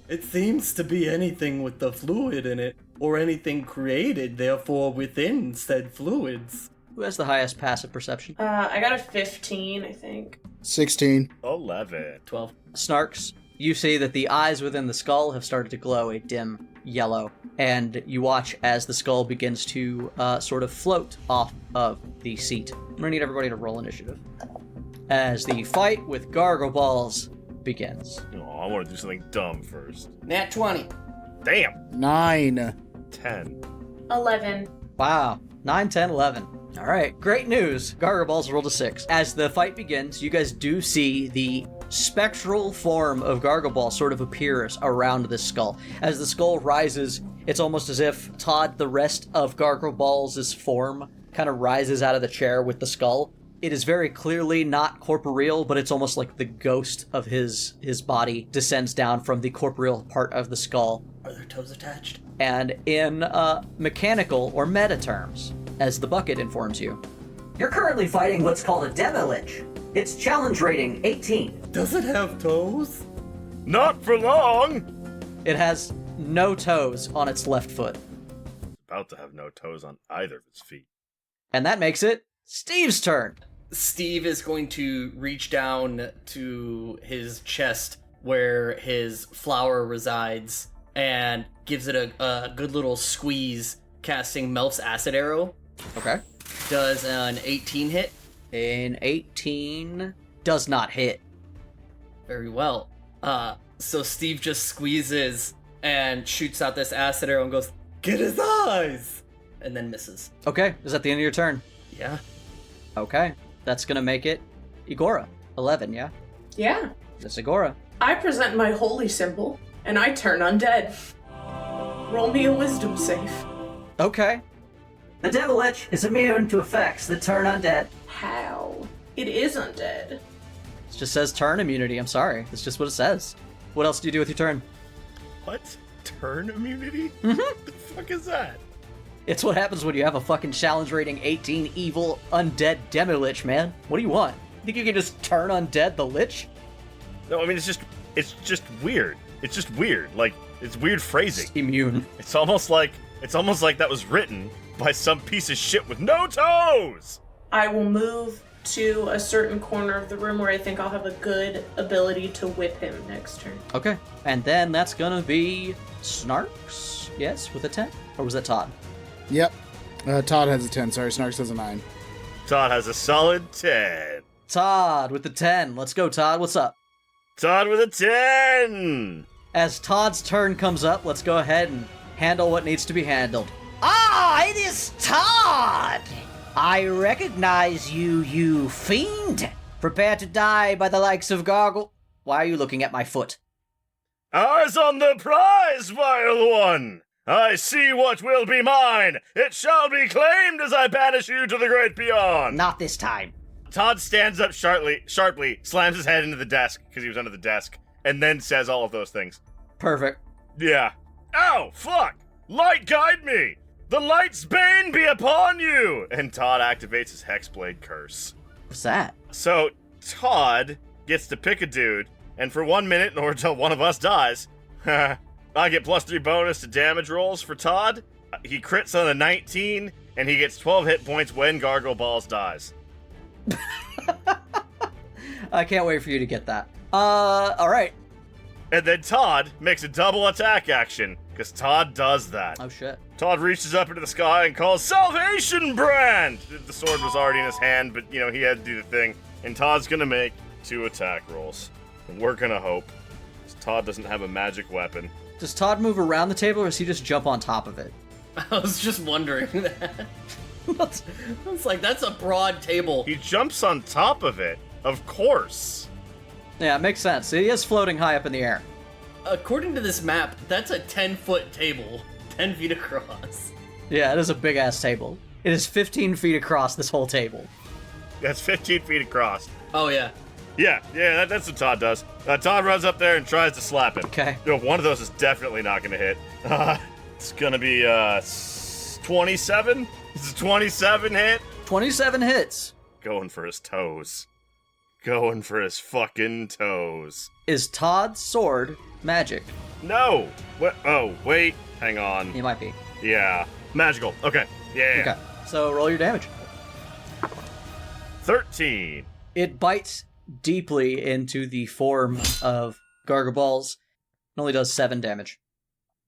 G: It seems to be anything with the fluid in it, or anything created, therefore, within said fluids.
A: Who has the highest passive perception?
E: I got a 15, I think.
D: 16.
C: 11.
B: 12.
A: Snarx, you see that the eyes within the skull have started to glow a dim yellow, and you watch as the skull begins to sort of float off of the seat. I'm gonna need everybody to roll initiative as the fight with Gargolbalz begins.
C: Oh, I want to do something dumb first.
B: Nat 20.
C: Damn.
D: 9.
C: 10.
E: 11.
A: Wow. 9, 10, 11. All right, great news. Gargolbalz rolled a 6. As the fight begins, you guys do see the spectral form of Gargolbalz sort of appears around this skull. As the skull rises, it's almost as if Todd, the rest of Gargolbalz's form, kind of rises out of the chair with the skull. It is very clearly not corporeal, but it's almost like the ghost of his body descends down from the corporeal part of the skull.
B: Are their toes attached?
A: And in mechanical or meta terms, as the bucket informs you,
J: You're currently fighting what's called a Demi-Lich. Its challenge rating 18.
G: Does it have toes?
C: Not for long!
A: it has no toes on its left foot.
C: About to have no toes on either of its feet.
A: And that makes it Steve's turn.
B: Steve is going to reach down to his chest where his flower resides and gives it a good little squeeze, casting Melf's Acid Arrow.
A: Okay.
B: Does an 18 hit?
A: An 18 does not hit.
B: Very well. So Steve just squeezes and shoots out this acid arrow and goes, "Get his eyes!" and then misses.
A: Okay, is that the end of your turn?
B: Yeah.
A: Okay, that's gonna make it Igora. 11, yeah?
E: Yeah.
A: That's Igora.
E: I present my holy symbol, and I turn undead. Roll me a wisdom save.
A: Okay.
J: The Devil Lich is immune to effects that turn undead.
E: How? It is undead.
A: It just says turn immunity, I'm sorry. That's just what it says. What else do you do with your turn?
C: What? Turn immunity?
A: Mm-hmm.
C: The fuck is that?
A: It's what happens when you have a fucking challenge rating 18 evil undead demi-lich, man. What do you want? You think you can just turn undead the lich?
C: No, I mean, it's just weird. It's just weird. Like, it's weird phrasing.
A: It's immune.
C: It's almost like that was written by some piece of shit with no toes!
E: I will move to a certain corner of the room where I think I'll have a good ability to whip him next turn.
A: Okay. And then that's gonna be Snarx, yes, with a 10? Or was that Todd?
D: Yep. Todd has a 10. Sorry, Snarks has a 9.
C: Todd has a solid 10.
A: Todd with the 10. Let's go, Todd. What's up?
C: Todd with a 10!
A: As Todd's turn comes up, let's go ahead and handle what needs to be handled.
H: Ah, it is Todd! I recognize you, you fiend!
A: Prepare to die by the likes of Gargle. Why are you looking at my foot?
C: Eyes on the prize, vile one! I see what will be mine! It shall be claimed as I banish you to the great beyond!
H: Not this time.
C: Todd stands up sharply, slams his head into the desk, because he was under the desk, and then says all of those things.
A: Perfect.
C: Yeah. Ow, fuck! Light guide me! The light's bane be upon you! And Todd activates his Hexblade curse.
A: What's that?
C: So, Todd gets to pick a dude, and for 1 minute, or until one of us dies, I get +3 bonus to damage rolls for Todd. He crits on a 19, and he gets 12 hit points when Gargolbalz dies.
A: I can't wait for you to get that. Alright.
C: And then Todd makes a double attack action, because Todd does that.
A: Oh shit.
C: Todd reaches up into the sky and calls Salvation Brand! The sword was already in his hand, but, he had to do the thing. And Todd's gonna make 2 attack rolls. And we're gonna hope, because Todd doesn't have a magic weapon.
A: Does Todd move around the table, or does he just jump on top of it?
B: I was just wondering that. It's like, that's a broad table.
C: He jumps on top of it, of course.
A: Yeah, it makes sense. He is floating high up in the air.
B: According to this map, that's a 10-foot table, 10 feet across.
A: Yeah, it is a big-ass table. It is 15 feet across, this whole table.
C: That's 15 feet across.
B: Oh, yeah.
C: Yeah, that's what Todd does. Todd runs up there and tries to slap him.
A: Okay.
C: One of those is definitely not going to hit. It's going to be 27? It's a 27 hit?
A: 27 hits.
C: Going for his toes. Going for his fucking toes.
A: Is Todd's sword magic?
C: No! What? Oh, wait. Hang on.
A: He might be.
C: Yeah. Magical. Okay. Yeah.
A: Okay. So roll your damage.
C: 13.
A: It bites deeply into the form of Gargolbalz. It only does 7 damage.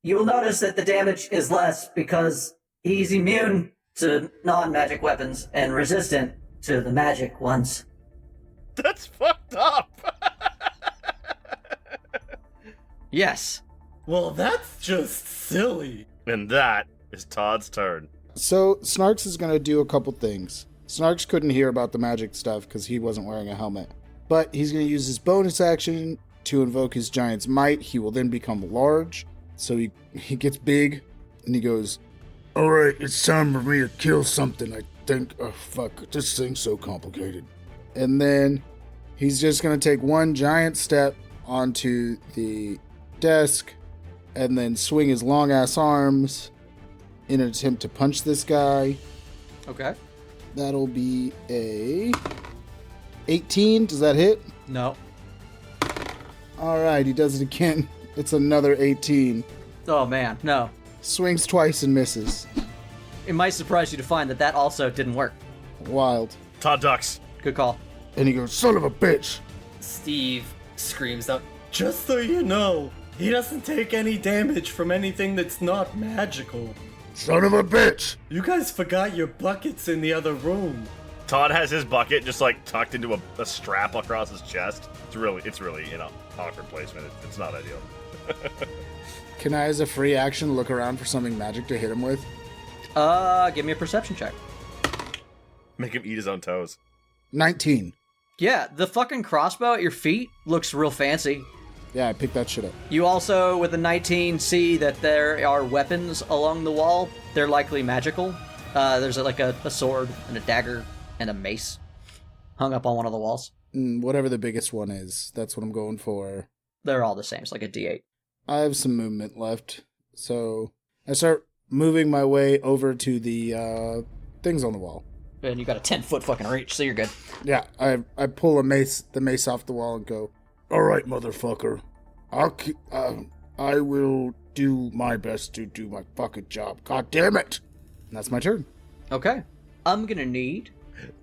J: You will notice that the damage is less because he's immune to non-magic weapons and resistant to the magic ones.
C: That's fucked up!
A: Yes.
G: Well, that's just silly.
C: And that is Todd's turn.
D: So, Snarks is going to do a couple things. Snarks couldn't hear about the magic stuff because he wasn't wearing a helmet. But he's going to use his bonus action to invoke his giant's might. He will then become large. So he gets big, and he goes,
F: Alright, it's time for me to kill something, I think. Oh, fuck, this thing's so complicated.
D: and then he's just going to take one giant step onto the desk and then swing his long-ass arms in an attempt to punch this guy.
A: Okay.
D: That'll be a 18. Does that hit?
A: No.
D: All right, he does it again. It's another 18.
A: Oh, man. No.
D: Swings twice and misses.
A: It might surprise you to find that that also didn't work.
D: Wild.
C: Todd ducks.
A: Good call.
F: And he goes, son of a bitch.
B: Steve screams out,
G: Just so you know, he doesn't take any damage from anything that's not magical.
F: Son of a bitch.
G: You guys forgot your buckets in the other room.
C: Todd has his bucket just like tucked into a strap across his chest. It's really, awkward placement. It's not ideal.
D: Can I, as a free action, look around for something magic to hit him with?
A: Give me a perception check.
C: Make him eat his own toes.
D: 19.
A: Yeah, the fucking crossbow at your feet looks real fancy.
D: Yeah, I picked that shit up.
A: You also, with a 19, see that there are weapons along the wall. They're likely magical. There's a sword and a dagger and a mace hung up on one of the walls.
D: Whatever the biggest one is, that's what I'm going for.
A: They're all the same. It's like a D8.
D: I have some movement left, so I start moving my way over to the things on the wall.
A: And you got a 10-foot fucking reach, so you're good.
D: Yeah, I pull the mace off the wall and go,
F: All right, motherfucker. I will do my best to do my fucking job. God damn it!
D: and that's my turn.
A: Okay. I'm gonna need...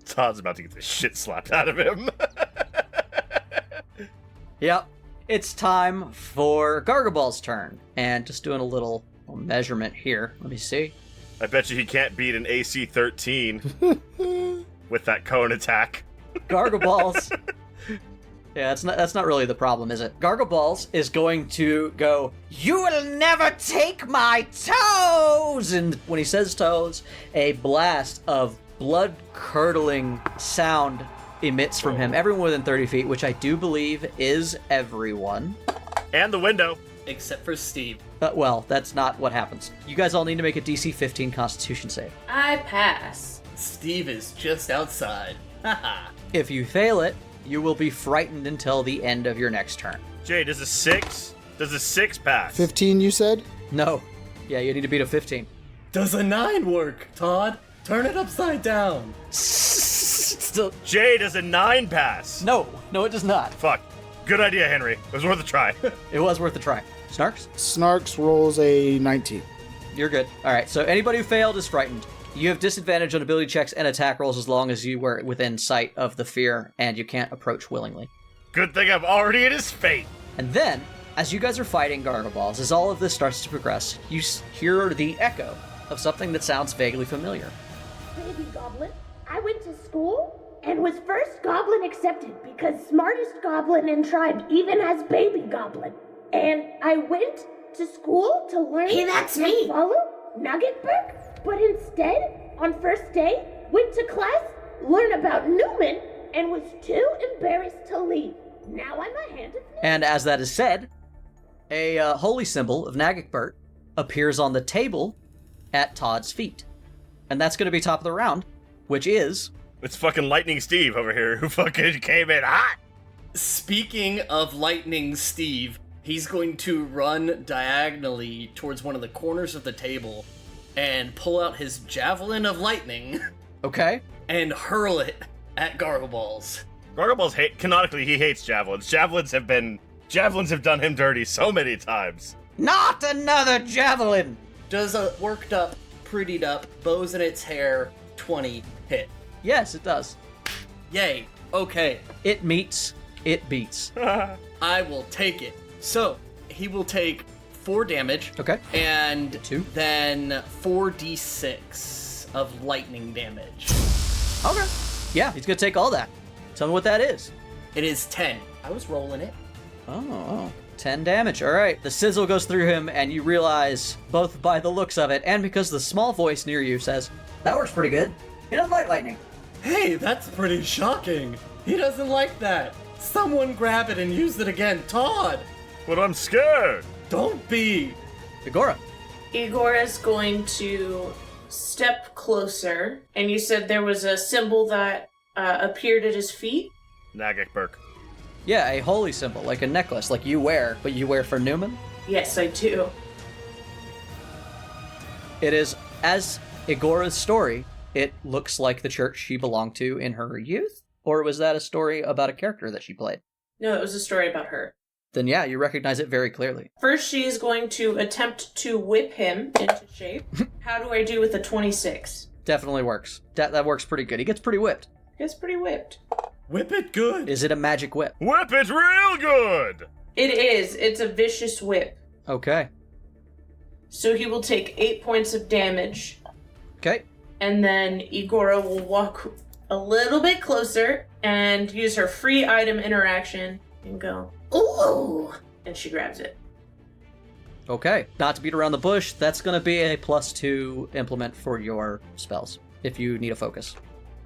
C: Todd's about to get the shit slapped out of him.
A: Yep. It's time for Gargolbalz's turn. And just doing a little measurement here. Let me see.
C: I bet you he can't beat an AC 13 with that cone attack.
A: Gargolbalz. Yeah, that's not really the problem, is it? Gargolbalz is going to go, "You will never take my toes!" And when he says toes, a blast of blood-curdling sound emits from him. Everyone within 30 feet, which I do believe is everyone.
C: And the window.
B: Except for Steve.
A: Well, that's not what happens. You guys all need to make a DC 15 Constitution save.
I: I pass.
B: Steve is just outside. Haha.
A: If you fail it, you will be frightened until the end of your next turn.
C: Jay, does a 6 pass?
D: 15, you said?
A: No. Yeah, you need to beat a 15.
G: Does a 9 work, Todd? Turn it upside down.
A: Still...
C: Jay, does a 9 pass?
A: No, it does not.
C: Fuck. Good idea, Henry. It was worth a try.
A: It was worth a try. Snarx?
D: Snarx rolls a 19.
A: You're good. All right, so anybody who failed is frightened. You have disadvantage on ability checks and attack rolls as long as you were within sight of the fear, and you can't approach willingly.
C: Good thing I'm already in his fate.
A: And then, as you guys are fighting Gargolbalz, as all of this starts to progress, you hear the echo of something that sounds vaguely familiar.
K: Baby Goblin, I went to school and was first Goblin accepted because smartest Goblin in tribe even has Baby Goblin. And I went to school to learn
H: me.
K: Follow Nuggetberg, but instead, on first day, went to class, learn about Newman, and was too embarrassed to leave. Now I'm a hand of...
A: And as that is said, a holy symbol of Nagakbert appears on the table at Todd's feet. And that's going to be top of the round, which is...
C: It's fucking Lightning Steve over here who fucking came in hot.
B: Speaking of Lightning Steve, he's going to run diagonally towards one of the corners of the table and pull out his Javelin of Lightning.
A: Okay.
B: And hurl it at Gargolbalz.
C: Gargolbalz canonically, he hates javelins. Javelins have done him dirty so many times.
A: Not another javelin!
B: Does a worked up, prettied up, bows in its hair, 20 hit?
A: Yes, it does.
B: Yay. Okay.
A: It meets, it beats.
B: I will take it. So, he will take 4 damage.
A: Okay.
B: And
A: 2.
B: then 4d6 of lightning damage.
A: Okay. Yeah, he's gonna take all that. Tell me what that is.
B: It is 10. I was rolling it.
A: Oh, 10 damage. All right. The sizzle goes through him, and you realize, both by the looks of it and because the small voice near you says,
J: That works pretty good. He doesn't like lightning.
G: Hey, that's pretty shocking. He doesn't like that. Someone grab it and use it again. Todd!
C: But I'm scared.
G: Don't be.
A: Igora.
E: Igora's going to step closer, and you said there was a symbol that appeared at his feet?
C: Nagakberg.
A: Yeah, a holy symbol, like a necklace, like you wear, but you wear for Newman.
E: Yes, I do.
A: It is, as Igora's story, it looks like the church she belonged to in her youth? Or was that a story about a character that she played?
E: No, it was a story about her.
A: Then yeah, you recognize it very clearly.
E: First, she is going to attempt to whip him into shape. How do I do with a 26?
A: Definitely works. That works pretty good. He gets pretty whipped.
E: It's pretty whipped.
G: Whip it good.
A: Is it a magic whip?
C: Whip it real good.
E: It is. It's a vicious whip.
A: Okay.
E: So he will take 8 points of damage.
A: Okay.
E: And then Igora will walk a little bit closer and use her free item interaction and go, "Ooh!" And she grabs it.
A: Okay. Not to beat around the bush, that's going to be a +2 implement for your spells, if you need a focus.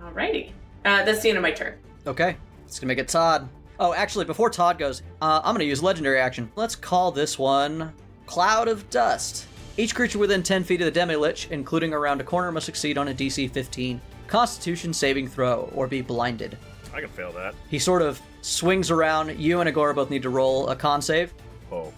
I: Alrighty. That's the end of my turn.
A: Okay. It's going to make it Todd. Oh, actually, before Todd goes, I'm going to use legendary action. Let's call this one Cloud of Dust. Each creature within 10 feet of the Demi-Lich, including around a corner, must succeed on a DC 15 Constitution saving throw or be blinded.
C: I can fail that.
A: He sort of swings around. You and Agora both need to roll a con save.
C: Oh,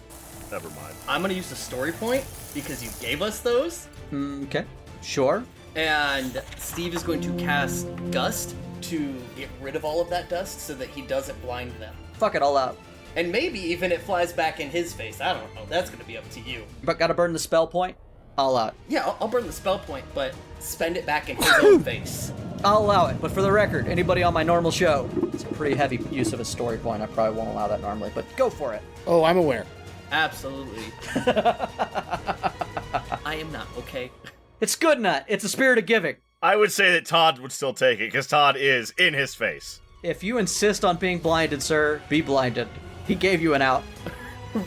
C: never mind.
B: I'm gonna use the story point because you gave us those.
A: Okay, sure.
B: And Steve is going to cast Gust to get rid of all of that dust so that he doesn't blind them.
A: Fuck it all out.
B: And maybe even it flies back in his face. I don't know. That's gonna be up to you.
A: But gotta burn the spell point? All out.
B: Yeah, I'll burn the spell point, but spend it back in his own face.
A: I'll allow it, but for the record, anybody on my normal show, it's a pretty heavy use of a story point. I probably won't allow that normally, but go for it.
D: Oh, I'm aware.
B: Absolutely. I am not, okay?
A: It's Goodnut. It's a spirit of giving.
C: I would say that Todd would still take it, because Todd is in his face.
A: If you insist on being blinded, sir, be blinded. He gave you an out.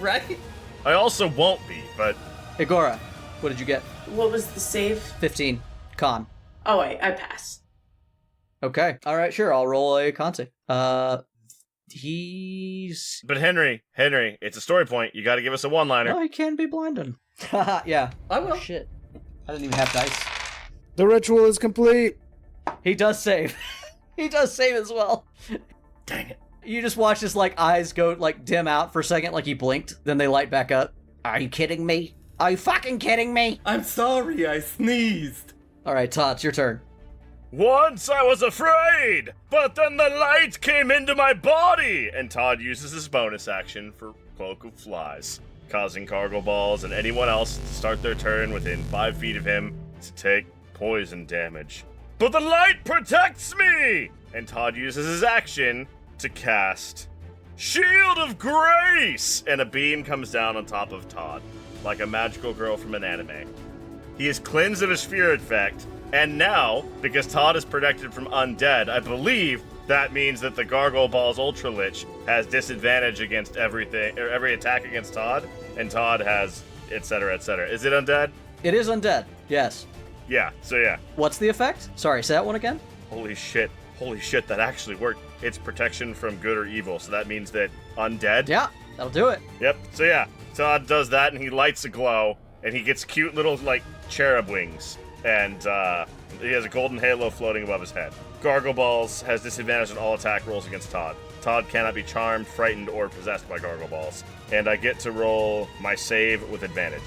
B: Right?
C: I also won't be, but...
A: Agora, what did you get?
E: What was the save?
A: 15. Con.
E: Oh, wait, I pass.
A: Okay. All right, sure. I'll roll a con save. He's...
C: But Henry, it's a story point. You gotta give us a one-liner.
A: No, he can be blinded. Yeah.
B: I will.
A: Oh, shit. I didn't even have dice.
D: The ritual is complete.
A: He does save. He does save as well.
B: Dang it.
A: You just watch his, eyes go, dim out for a second, like he blinked. Then they light back up. Are you kidding me? Are you fucking kidding me?
G: I'm sorry, I sneezed.
A: All right, Todd, it's your turn.
C: Once I was afraid, but then the light came into my body! And Todd uses his bonus action for Cloak of Flies, causing Gargolbalz and anyone else to start their turn within 5 feet of him to take poison damage. But the light protects me! And Todd uses his action to cast Shield of Grace! And a beam comes down on top of Todd, like a magical girl from an anime. He is cleansed of his fear effect, and now, because Todd is protected from undead, I believe that means that the Gargolbalz Ultralich has disadvantage against everything, or every attack against Todd, and Todd has etc., etc. Is it undead?
A: It is undead, yes.
C: Yeah, so yeah.
A: What's the effect? Sorry, say that one again?
C: Holy shit, that actually worked. It's protection from good or evil, so that means that undead?
A: Yeah, that'll do it.
C: Yep, so yeah, Todd does that, and he lights a glow, and he gets cute little, cherub wings. And he has a golden halo floating above his head. Gargolbalz has disadvantage on all attack rolls against Todd. Todd cannot be charmed, frightened, or possessed by Gargolbalz. And I get to roll my save with advantage.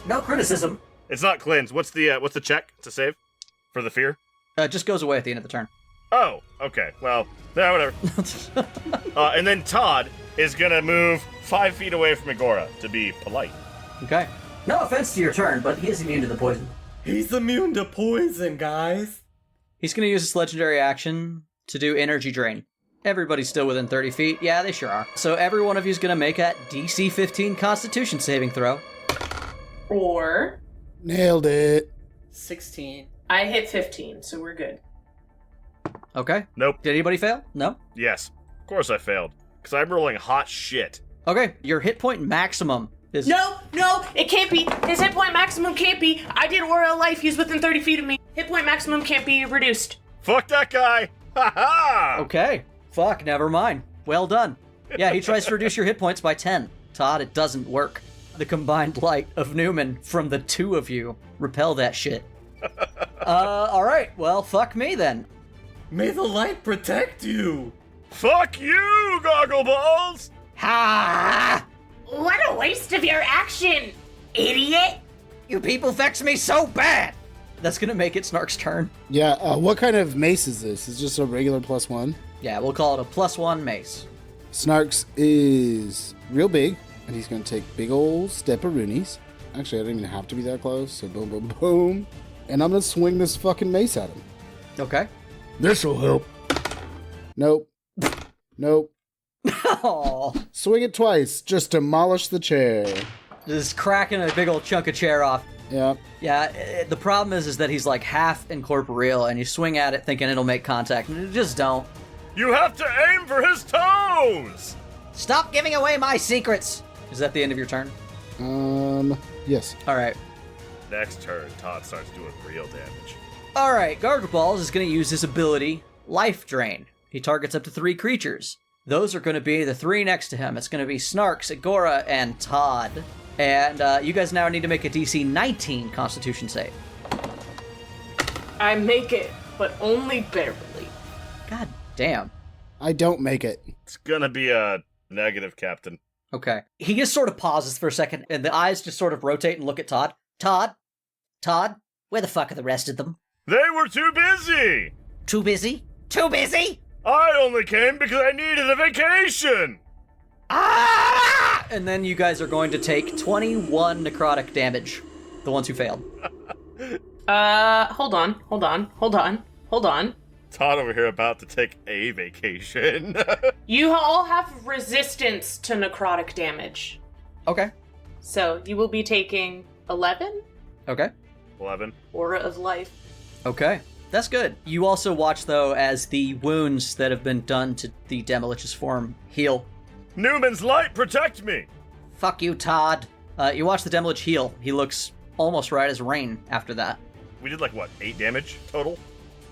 J: No criticism.
C: It's not cleanse. What's the check to save for the fear?
A: It just goes away at the end of the turn.
C: Oh, okay. Well, yeah, whatever. And then Todd is gonna move 5 feet away from Agora to be polite.
A: Okay.
J: No offense to your turn, but he is immune to the poison.
G: He's immune to poison, guys.
A: He's going to use his legendary action to do energy drain. Everybody's still within 30 feet. Yeah, they sure are. So every one of you is going to make a DC 15 Constitution saving throw.
E: Or...
D: Nailed it.
B: 16.
E: I hit 15, so we're good.
A: Okay.
C: Nope.
A: Did anybody fail? No?
C: Yes. Of course I failed. Because I'm rolling hot shit.
A: Okay, your hit point maximum is...
I: No, it can't be. His hit point maximum can't be. I did Aura of Life. He's within 30 feet of me. Hit point maximum can't be reduced.
C: Fuck that guy! Ha ha!
A: Okay. Fuck, never mind. Well done. Yeah, he tries to reduce your hit points by 10. Todd, it doesn't work. The combined light of Newman from the two of you repel that shit. Alright, well, fuck me then.
G: May the light protect you.
C: Fuck you, Gargolbalz!
K: Ha! What a waste of your action, idiot!
A: You people vex me so bad! That's gonna make it Snark's turn.
D: Yeah, what kind of mace is this? Is it just a regular +1?
A: Yeah, we'll call it a +1 mace.
D: Snarks is real big, and he's gonna take big old stepperoonies. Actually, I don't even have to be that close, so boom, boom, boom. And I'm gonna swing this fucking mace at him.
A: Okay.
F: This'll help.
D: Nope. Nope.
A: Aww.
D: Swing it twice, just demolish the chair.
A: Just cracking a big old chunk of chair off.
D: Yeah.
A: Yeah, the problem is that he's like half incorporeal, and you swing at it thinking it'll make contact, and it just don't.
C: You have to aim for his toes!
A: Stop giving away my secrets! Is that the end of your turn?
D: Yes.
A: All right.
C: Next turn, Todd starts doing real damage.
A: All right, Gargulbalz is going to use his ability, Life Drain. He targets up to 3 creatures. Those are going to be the 3 next to him. It's going to be Snarx, Agora, and Todd. And you guys now need to make a DC 19 Constitution save.
I: I make it, but only barely.
A: God damn.
D: I don't make it.
C: It's gonna be a negative, Captain.
A: Okay. He just sort of pauses for a second, and the eyes just sort of rotate and look at Todd. Todd, where the fuck are the rest of them?
C: They were too busy!
A: Too busy? Too busy?
C: I only came because I needed a vacation!
A: Ah! And then you guys are going to take 21 necrotic damage. The ones who failed.
I: Hold on.
C: Todd over here about to take a vacation.
I: You all have resistance to necrotic damage.
A: Okay.
I: So you will be taking 11?
A: Okay.
C: 11.
I: Aura of Life.
A: Okay. That's good. You also watch, though, as the wounds that have been done to the Demolich's form heal.
C: Newman's light, protect me!
A: Fuck you, Todd. You watch the Demolich heal. He looks almost right as rain after that.
C: We did 8 damage total?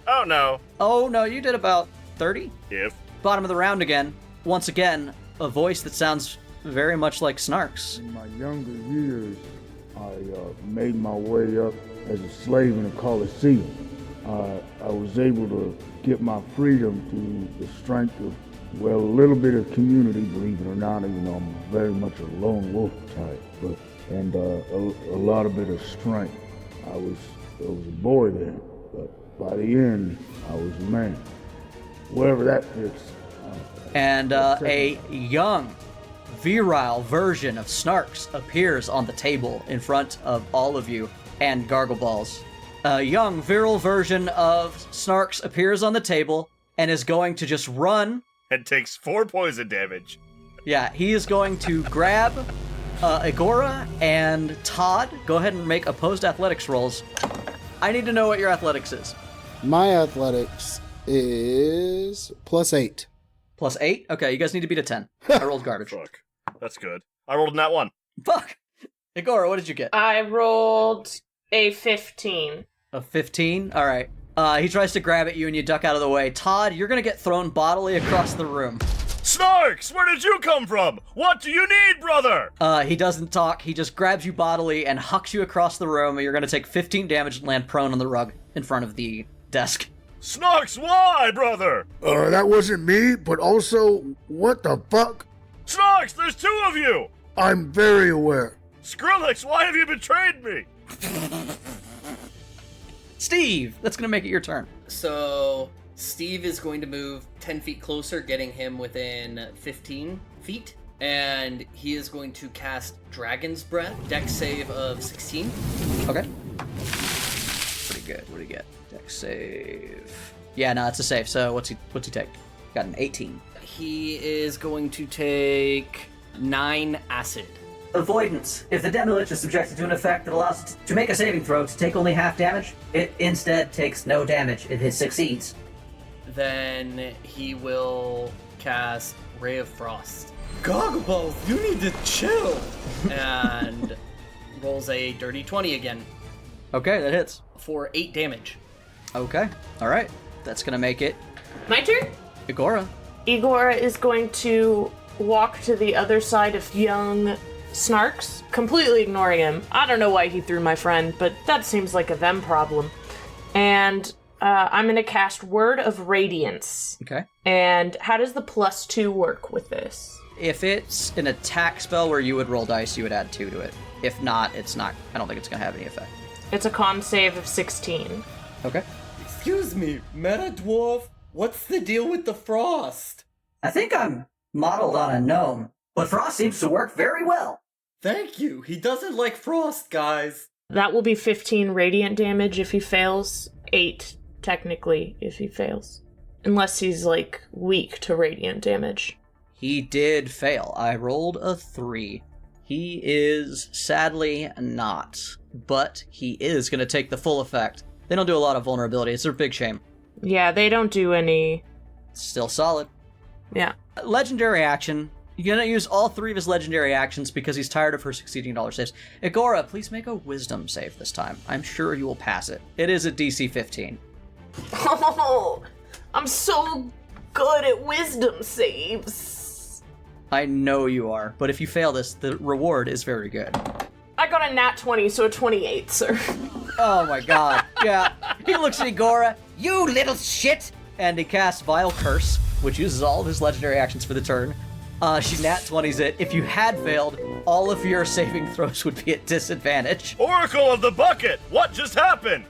C: Oh no.
A: Oh no, you did about 30?
C: If.
A: Bottom of the round again. Once again, a voice that sounds very much like Snarx.
F: In my younger years, I made my way up as a slave in the Colosseum. I was able to get my freedom through the strength of, a little bit of community, believe it or not. I'm very much a lone wolf type, and a lot of bit of strength. I was a boy then, but by the end, I was a man. Wherever that fits.
A: And a young, virile version of Snarx appears on the table in front of all of you and Gargolbalz. A young, virile version of Snarx appears on the table and is going to just run.
C: And takes 4 poison damage.
A: Yeah, he is going to grab Agora and Todd. Go ahead and make opposed athletics rolls. I need to know what your athletics is.
D: My athletics is +8.
A: +8? Okay, you guys need to beat a 10. I rolled garbage.
C: Fuck. That's good. I rolled in that one.
A: Fuck! Agora, what did you get?
I: I rolled a 15.
A: A 15? Alright. He tries to grab at you and you duck out of the way. Todd, you're gonna get thrown bodily across the room.
C: Snarx, where did you come from? What do you need, brother?
A: He doesn't talk. He just grabs you bodily and hucks you across the room. You're gonna take 15 damage and land prone on the rug in front of the desk.
C: Snarx, why, brother?
F: That wasn't me, but also, what the fuck?
C: Snarx, there's 2 of you!
F: I'm very aware.
C: Skrillex, why have you betrayed me?
A: Steve, that's gonna make it your turn.
B: So, Steve is going to move 10 feet closer, getting him within 15 feet. And he is going to cast Dragon's Breath, dex save of 16.
A: Okay. Pretty good. What do you get? Dex save. Yeah, no, it's a save. So what's he take? Got an 18.
B: He is going to take 9 acid.
J: Avoidance. If the Demolich is subjected to an effect that allows it to make a saving throw to take only half damage, it instead takes no damage if it succeeds.
B: Then he will cast Ray of Frost.
G: Gargulbalz, you need to chill!
B: And rolls a dirty 20 again.
A: Okay, that hits.
B: For 8 damage.
A: Okay. Alright. That's gonna make it
I: My turn?
A: Agora.
I: Igor is going to walk to the other side of young Snarx, completely ignoring him. I don't know why he threw my friend, but that seems like a them problem. And I'm going to cast Word of Radiance.
A: Okay.
I: And how does the +2 work with this?
A: If it's an attack spell where you would roll dice, you would add 2 to it. If not, it's not. I don't think it's gonna have any effect.
I: It's a con save of 16.
A: Okay.
G: Excuse me, Meta Dwarf, what's the deal with the frost?
J: I think I'm modeled on a gnome, but frost seems to work very well.
G: Thank you, he doesn't like frost, guys.
I: That will be 15 radiant damage if he fails. 8, technically, if he fails. Unless he's, weak to radiant damage.
A: He did fail. I rolled a 3. He is sadly not, but he is going to take the full effect. They don't do a lot of vulnerability. It's a big shame.
I: Yeah, they don't do any...
A: Still solid.
I: Yeah.
A: Legendary action. He's gonna use all 3 of his legendary actions because he's tired of her succeeding dollar saves. Igora, please make a wisdom save this time. I'm sure you will pass it. It is a DC 15.
I: Oh, I'm so good at wisdom saves.
A: I know you are, but if you fail this, the reward is very good.
I: I got a nat 20, so a 28, sir.
A: Oh my god. Yeah. He looks at Igora, you little shit! And he casts Vile Curse, which uses all of his legendary actions for the turn. She nat 20s it. If you had failed, all of your saving throws would be at disadvantage.
C: Oracle of the Bucket! What just happened?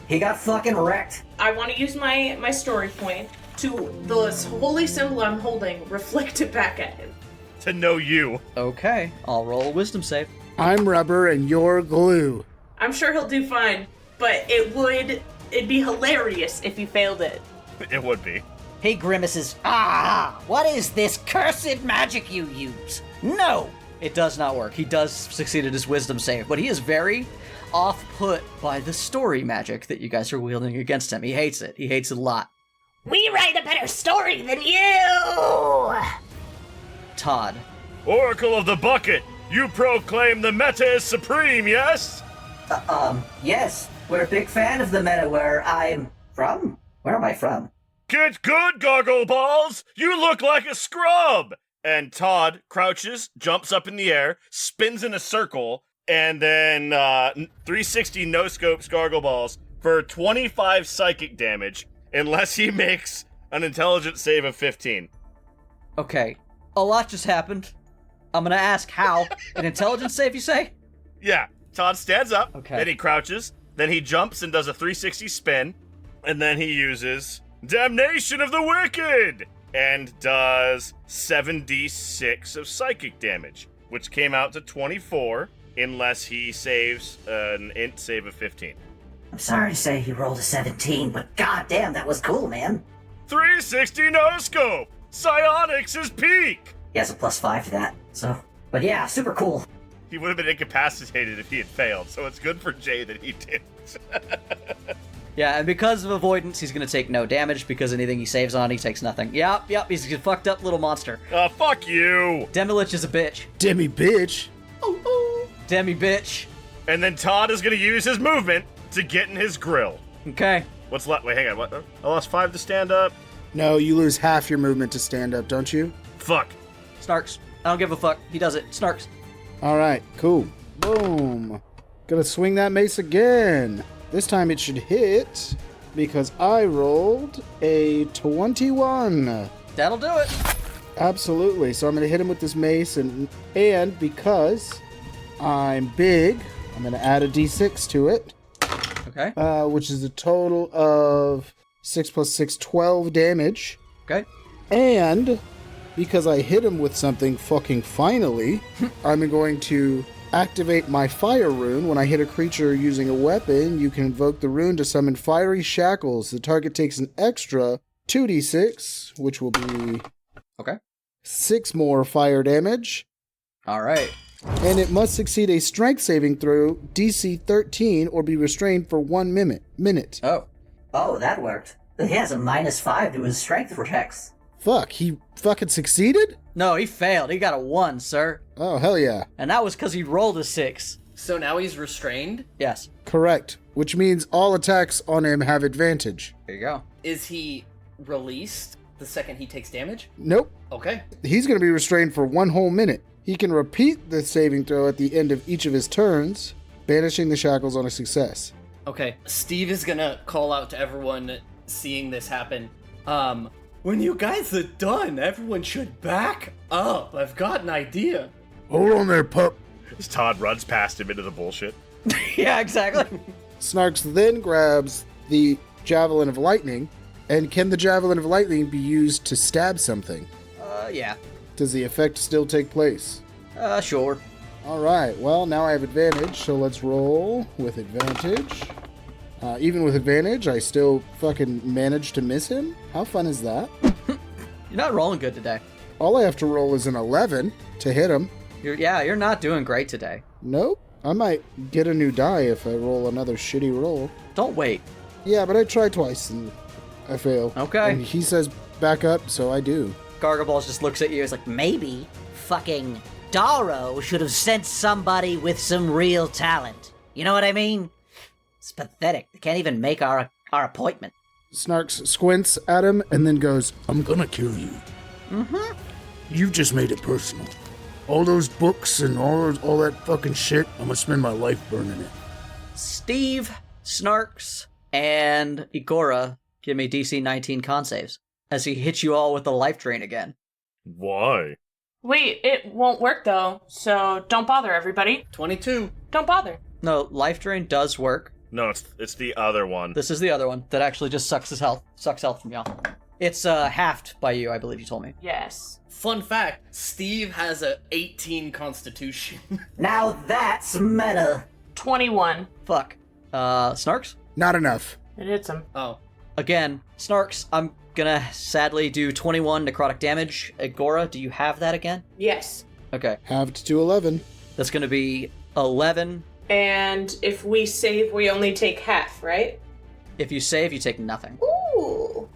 J: He got fucking wrecked.
E: I want to use my story point to the holy symbol I'm holding, reflect it back at him.
C: To know you.
A: Okay, I'll roll a wisdom save.
D: I'm rubber and you're glue.
E: I'm sure he'll do fine, but it'd be hilarious if he failed it.
C: It would be.
H: He grimaces. Ah, what is this cursed magic you use? No!
A: It does not work. He does succeed at his wisdom save, but he is very off-put by the story magic that you guys are wielding against him. He hates it. He hates it a lot.
K: We write a better story than you!
A: Todd.
C: Oracle of the Bucket! You proclaim the meta is supreme, yes?
J: Yes. We're a big fan of the meta where I'm from. Where am I from?
C: Get good, Gargolbalz! You look like a scrub! And Todd crouches, jumps up in the air, spins in a circle, and then 360 no-scopes Gargolbalz for 25 psychic damage, unless he makes an intelligence save of 15.
A: Okay, a lot just happened. I'm gonna ask how. An intelligence save, you say?
C: Yeah, Todd stands up,
A: okay.
C: Then he crouches, then he jumps and does a 360 spin, and then he uses Damnation of the Wicked! And does 7d6 of psychic damage, which came out to 24, unless he saves an int save of 15.
J: I'm sorry to say he rolled a 17, but goddamn, that was cool, man.
C: 360 no-scope! Psionics is peak!
J: He has a +5 to that, so... But yeah, super cool.
C: He would have been incapacitated if he had failed, so it's good for Jay that he didn't.
A: Yeah, and because of avoidance, he's gonna take no damage, because anything he saves on, he takes nothing. Yep, he's a fucked up little monster.
C: Fuck you!
A: Demilich is a bitch.
D: Demi bitch.
A: Demi bitch.
C: And then Todd is gonna use his movement to get in his grill.
A: Okay.
C: What's left? Wait, hang on, what? I lost 5 to stand up?
D: No, you lose half your movement to stand up, don't you?
C: Fuck.
A: Snarx. I don't give a fuck. He does it. Snarx.
D: Alright, cool. Boom. Gonna swing that mace again. This time it should hit, because I rolled a 21.
A: That'll do it.
D: Absolutely. So I'm going to hit him with this mace, and because I'm big, I'm going to add a d6 to it.
A: Okay.
D: Which is a total of 6 plus 6, 12 damage.
A: Okay.
D: And because I hit him with something fucking finally, I'm going to activate my fire rune. When I hit a creature using a weapon, you can invoke the rune to summon fiery shackles. The target takes an extra 2d6, which will be 6 more fire damage.
A: All right.
D: And it must succeed a strength saving throw, DC 13, or be restrained for 1 minute.
J: Oh, that worked. He has a -5 to his strength checks.
D: Fuck, he fucking succeeded?
A: No, he failed. He got a 1, sir.
D: Oh, hell yeah.
A: And that was because he rolled a 6.
B: So now he's restrained?
A: Yes.
D: Correct. Which means all attacks on him have advantage.
A: There you go.
B: Is he released the second he takes damage?
D: Nope.
B: Okay.
D: He's going to be restrained for 1 whole minute. He can repeat the saving throw at the end of each of his turns, banishing the shackles on a success.
B: Okay. Steve is gonna call out to everyone seeing this happen.
G: When you guys are done, everyone should back up. I've got an idea.
D: Hold on there, pup.
C: As Todd runs past him into the bullshit.
A: Yeah, exactly.
D: Snarx then grabs the Javelin of Lightning. And can the Javelin of Lightning be used to stab something?
A: Yeah.
D: Does the effect still take place?
A: Sure.
D: Alright, well, now I have advantage, so let's roll with advantage. Even with advantage, I still fucking managed to miss him? How fun is that?
A: You're not rolling good today.
D: All I have to roll is an 11 to hit him.
A: You're not doing great today.
D: Nope. I might get a new die if I roll another shitty roll.
A: Don't wait.
D: Yeah, but I tried twice and I fail.
A: Okay.
D: And he says back up, so I do.
A: Gargolbalz just looks at you. It's like,
L: Maybe fucking Daro should have sent somebody with some real talent. You know what I mean? It's pathetic. They can't even make our appointment.
D: Snarx squints at him and then goes,
F: I'm gonna kill you.
L: Mm-hmm.
F: You've just made it personal. All those books and all that fucking shit, I'm gonna spend my life burning it.
A: Steve, Snarx, and Igora give me DC 19 con saves as he hits you all with the life drain again.
C: Why?
I: Wait, it won't work though, so don't bother, everybody.
B: 22.
I: Don't bother.
A: No, life drain does work.
C: No, it's the other one.
A: This is the other one that actually just sucks health from y'all. It's halved by you, I believe you told me.
I: Yes.
B: Fun fact, Steve has a 18 constitution.
J: Now that's meta.
I: 21.
A: Fuck. Snarx?
D: not enough.
I: It hits him.
B: Oh.
A: Again, Snarx, I'm gonna sadly do 21 necrotic damage. Agora, do you have that again?
E: Yes.
A: Okay.
D: Halved to 11.
A: That's gonna be 11.
E: And if we save, we only take half, right?
A: If you save, you take nothing.
E: Ooh.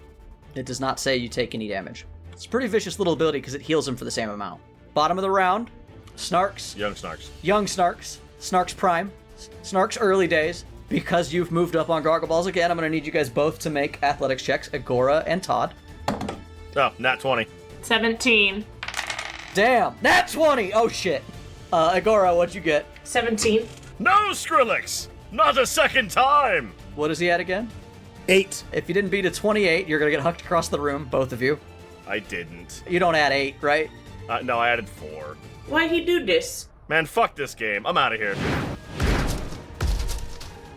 A: It does not say you take any damage. It's a pretty vicious little ability because it heals him for the same amount. Bottom of the round, Snarx.
C: Young Snarx.
A: Young Snarx. Snarx Prime. Snarx early days. Because you've moved up on Gargolbalz again, I'm going to need you guys both to make athletics checks, Agora and Todd.
C: Oh, nat 20.
I: 17.
A: Damn! Nat 20! Oh, shit. Agora, what'd you get?
I: 17.
C: No, Skrillex! Not a second time!
A: What is he at again?
D: 8.
A: If you didn't beat a 28, you're going to get hucked across the room, both of you.
C: I didn't.
A: You don't add 8, right?
C: No, I added 4.
E: Why'd he do this?
C: Man, fuck this game. I'm out of here.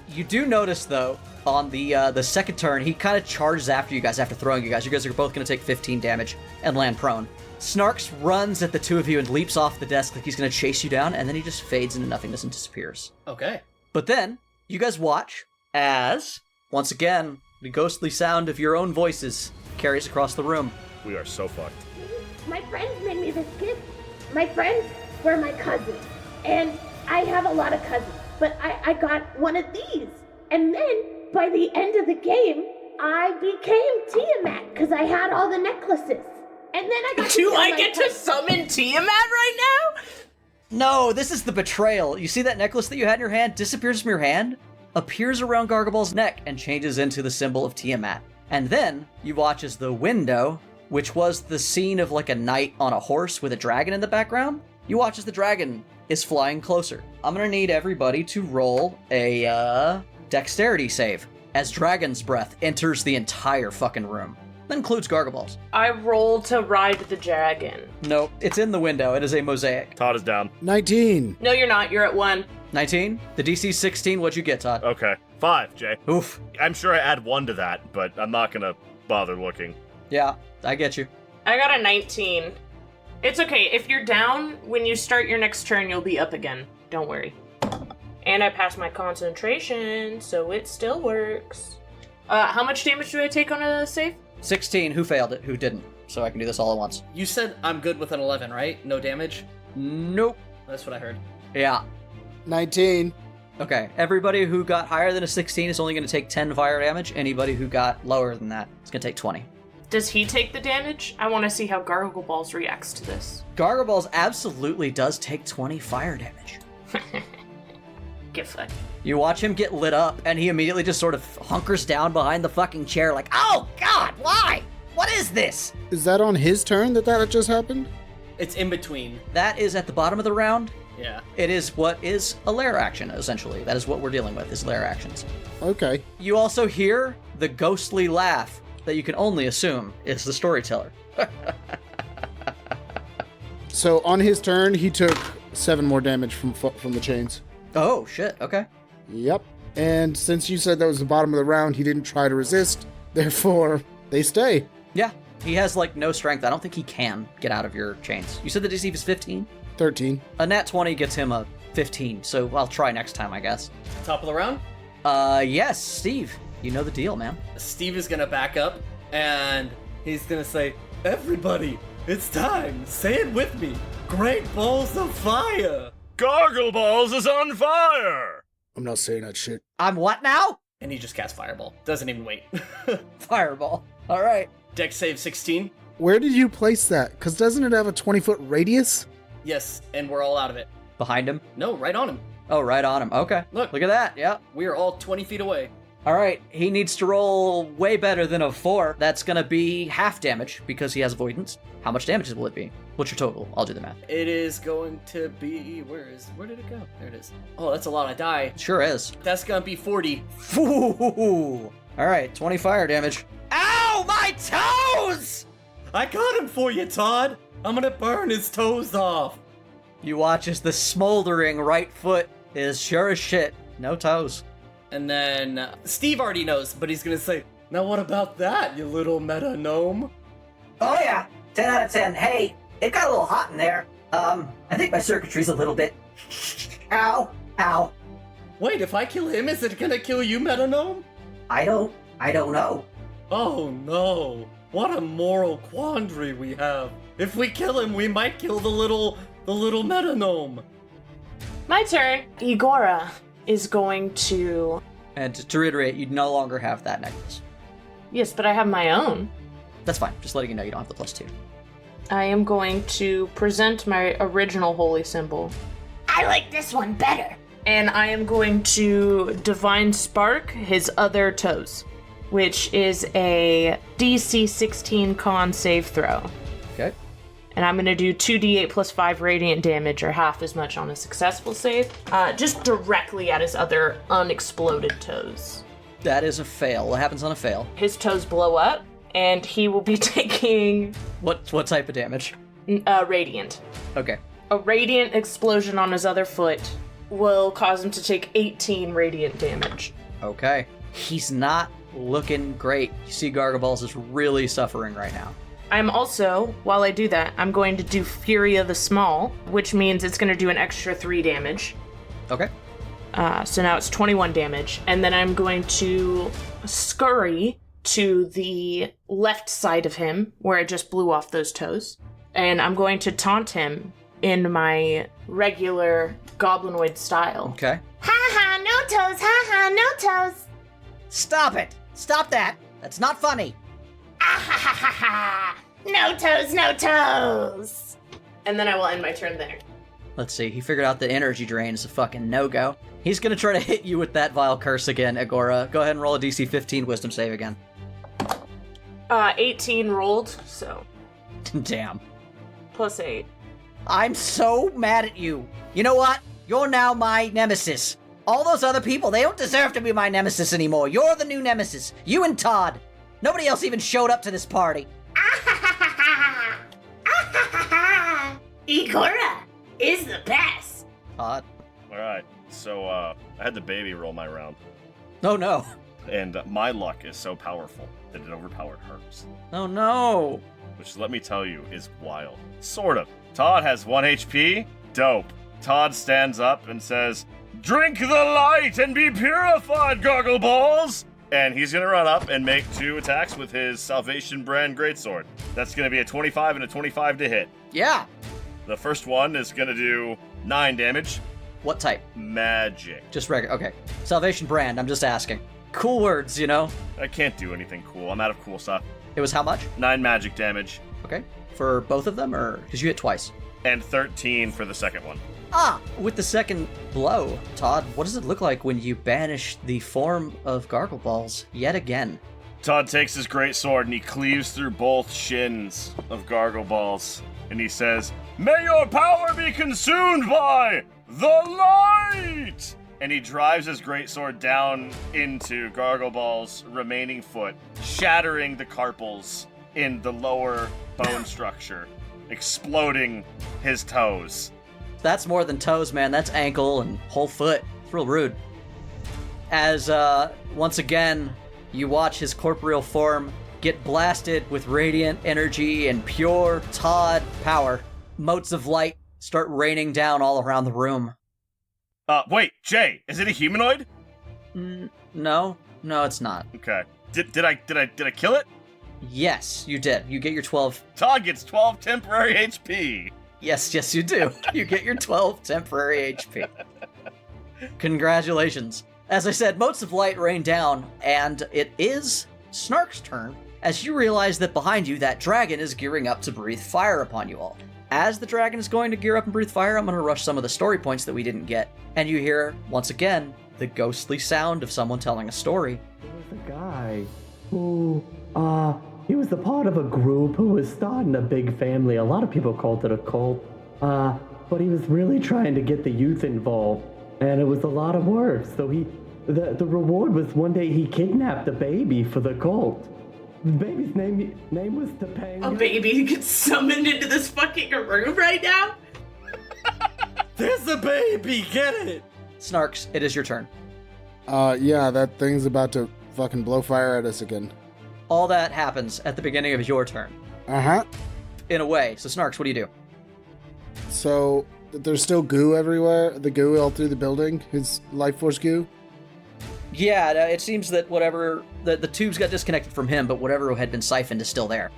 A: You do notice, though, on the second turn, he kind of charges after you guys after throwing you guys. You guys are both going to take 15 damage and land prone. Snarx runs at the two of you and leaps off the desk like he's going to chase you down, and then he just fades into nothingness and disappears.
B: Okay.
A: But then, you guys watch as, once again, the ghostly sound of your own voices carries across the room.
C: We are so fucked.
K: My friends made me this gift. My friends were my cousins, and I have a lot of cousins, but I got one of these. And then, by the end of the game, I became Tiamat, because I had all the necklaces. And then I got
E: Do I get to summon Tiamat right now?
A: No, this is the betrayal. You see that necklace that you had in your hand disappears from your hand, appears around Gargolbalz's neck, and changes into the symbol of Tiamat. And then, you watch as the window, which was the scene of like a knight on a horse with a dragon in the background, you watch as the dragon is flying closer. I'm gonna need everybody to roll a dexterity save as Dragon's Breath enters the entire fucking room. That includes Gargolbalz.
I: I roll to ride the dragon.
A: Nope, it's in the window. It is a mosaic.
C: Todd is down.
D: 19.
I: No, you're not. You're at 1.
A: 19? The DC 16, what'd you get, Todd?
C: Okay. 5, Jay.
A: Oof.
C: I'm sure I add 1 to that, but I'm not gonna bother looking.
A: Yeah, I get you.
I: I got a 19. It's okay. If you're down, when you start your next turn, you'll be up again. Don't worry. And I passed my concentration, so it still works. How much damage do I take on a save?
A: 16, who failed it? Who didn't? So I can do this all at once.
B: You said I'm good with an 11, right? No damage?
A: Nope.
B: That's what I heard.
A: Yeah.
D: 19.
A: Okay, everybody who got higher than a 16 is only going to take 10 fire damage. Anybody who got lower than that is going to take 20.
I: Does he take the damage? I want to see how Gargulbalz reacts to this.
A: Gargolbalz absolutely does take 20 fire damage.
I: Get fucked.
A: You watch him get lit up, and he immediately just sort of hunkers down behind the fucking chair like,
L: Oh, God, why? What is this?
D: Is that on his turn that just happened?
B: It's in between.
A: that is at the bottom of the round.
B: Yeah.
A: It is what is a lair action, essentially. That is what we're dealing with, is lair actions.
D: Okay.
A: You also hear the ghostly laugh that you can only assume is the storyteller.
D: So on his turn, he took 7 more damage from the chains.
A: Oh, shit, okay.
D: Yep. And since you said that was the bottom of the round, he didn't try to resist. Therefore, they stay.
A: Yeah, he has, like, no strength. I don't think he can get out of your chains. You said the DC is 15?
D: 13.
A: A nat 20 gets him a 15, so I'll try next time, I guess.
B: Top of the round?
A: Yes, Steve. You know the deal, man.
B: Steve is gonna back up, and he's gonna say, "Everybody, it's time. Say it with me. Great balls of fire!"
C: Gargolbalz is on fire!
D: I'm not saying that shit.
A: I'm what now?
B: And he just casts Fireball. Doesn't even wait.
A: Fireball. All right.
B: Dex save 16.
D: Where did you place that? Because doesn't it have a 20-foot radius?
B: Yes, and we're all out of it.
A: Behind him?
B: No, right on him.
A: Oh, right on him. Okay.
B: Look.
A: Look at that. Yeah.
B: We are all 20 feet away.
A: All right. He needs to roll way better than a 4. That's going to be half damage because he has avoidance. How much damage will it be? What's your total? I'll do the math.
B: It is going to be... Where did it go? There it is. Oh, that's a lot of die.
A: Sure is.
B: That's going to be 40.
A: Ooh. All right. 20 fire damage. Ow! My toes!
G: I got him for you, Todd. I'm gonna burn his toes off.
A: You watch as the smoldering right foot is sure as shit. No toes.
B: And then Steve already knows, but he's going to say,
G: Now what about that, you little meta gnome?
J: Oh yeah, 10 out of 10. Hey, it got a little hot in there. I think my circuitry's a little bit... Ow, ow.
G: Wait, if I kill him, is it gonna kill you, meta gnome?
J: I don't know.
G: Oh no. What a moral quandary we have. If we kill him, we might kill the little meta gnome.
I: My turn. Igora is going to...
A: And to reiterate, you no longer have that necklace.
I: Yes, but I have my own.
A: That's fine. Just letting you know you don't have the +2.
I: I am going to present my original holy symbol.
K: I like this one better.
I: And I am going to Divine Spark his other toes, which is a DC 16 con save throw.
A: Okay.
I: And I'm going to do 2d8 plus 5 radiant damage, or half as much on a successful save, just directly at his other unexploded toes.
A: That is a fail. What happens on a fail?
I: His toes blow up, and he will be taking...
A: What type of damage?
I: Radiant.
A: Okay.
I: A radiant explosion on his other foot will cause him to take 18 radiant damage.
A: Okay. He's not looking great. You see Gargolbalz is really suffering right now.
I: I'm also, while I do that, I'm going to do Fury of the Small, which means it's going to do an extra 3 damage.
A: Okay.
I: So now it's 21 damage. And then I'm going to scurry to the left side of him, where I just blew off those toes. And I'm going to taunt him in my regular goblinoid style.
A: Okay.
K: Ha ha, no toes, ha ha, no toes.
L: Stop it! Stop that! That's not funny!
K: Ah ha ha ha ha! No toes, no toes!
I: And then I will end my turn there.
A: Let's see. He figured out the energy drain is a fucking no-go. He's gonna try to hit you with that vile curse again, Agora. Go ahead and roll a DC 15 wisdom save again.
I: 18 rolled, so
A: Damn.
I: plus 8.
L: I'm so mad at you. You know what? You're now my nemesis. All those other people, they don't deserve to be my nemesis anymore. You're the new nemesis. You and Todd. Nobody else even showed up to this party.
K: Ah ha ha ha ha! Ah ha ha ha! Igora is the best.
A: Todd.
C: Alright, so I had the baby roll my round.
A: Oh no.
C: And my luck is so powerful that it overpowered hers.
A: Oh no.
C: Which, let me tell you, is wild. Sort of. Todd has 1 HP. Dope. Todd stands up and says, "Drink the light and be purified, Gargulbalz!" And he's gonna run up and make 2 attacks with his Salvation Brand Greatsword. That's gonna be a 25 and a 25 to hit.
A: Yeah.
C: The first one is gonna do 9 damage.
A: What type?
C: Magic.
A: Just regular. Okay. Salvation Brand, I'm just asking. Cool words, you know?
C: I can't do anything cool. I'm out of cool stuff.
A: It was how much?
C: 9 magic damage.
A: Okay. For both of them, or? Because you hit twice.
C: And 13 for the second one.
A: Ah! With the second blow, Todd, what does it look like when you banish the form of Gargolbalz yet again?
C: Todd takes his great sword and he cleaves through both shins of Gargolbalz. And he says, "May your power be consumed by the light!" And he drives his greatsword down into Gargolbalz's remaining foot, shattering the carpals in the lower bone structure, exploding his toes.
A: That's more than toes, man. That's ankle and whole foot. It's real rude. As, once again, you watch his corporeal form get blasted with radiant energy and pure Todd power. Motes of light start raining down all around the room.
C: Wait, Jay, is it a humanoid?
A: No, it's not.
C: Okay. Did I kill it?
A: Yes, you did. You get your 12.
C: Todd gets 12 temporary HP.
A: Yes, you do. You get your 12 temporary HP. Congratulations. As I said, motes of light rain down, and it is Snark's turn. as you realize that behind you, that dragon is gearing up to breathe fire upon you all. As the dragon is going to gear up and breathe fire, I'm going to rush some of the story points that we didn't get. And you hear, once again, the ghostly sound of someone telling a story.
G: There was a guy who, he was a part of a group who was starting a big family. A lot of people called it a cult. But he was really trying to get the youth involved. And it was a lot of work. So the reward was one day he kidnapped a baby for the cult. The baby's name was Topanga.
E: A baby gets summoned into this fucking room right now?
G: There's a baby, get it!
A: Snarx, it is your turn.
D: Yeah, that thing's about to fucking blow fire at us again.
A: All that happens at the beginning of your turn.
D: Uh-huh.
A: In a way. So Snarx, what do you do?
D: So, there's still goo everywhere? The goo all through the building? His life force goo?
A: Yeah, it seems that whatever... The tubes got disconnected from him, but whatever had been siphoned is still there.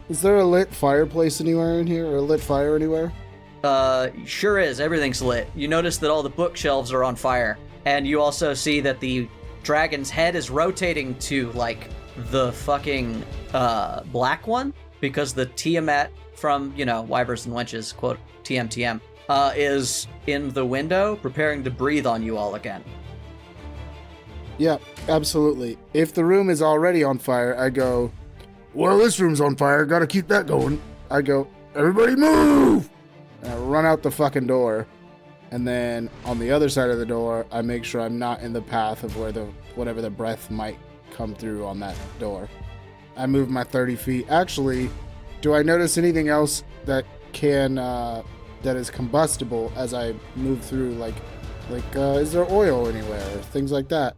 D: Is there a lit fireplace anywhere in here? Or a lit fire anywhere?
A: Sure is. Everything's lit. You notice that all the bookshelves are on fire. And you also see that the dragon's head is rotating to, like, the fucking, black one. Because the Tiamat from, Wyvers and Wenches, quote, TM, is in the window, preparing to breathe on you all again.
D: Yeah, absolutely. If the room is already on fire, I go, well, this room's on fire, gotta keep that going. I go, everybody move! And I run out the fucking door. And then on the other side of the door, I make sure I'm not in the path of where whatever the breath might come through on that door. I move my 30 feet. Actually, do I notice anything else that that is combustible as I move through? Like, is there oil anywhere? Or things like that.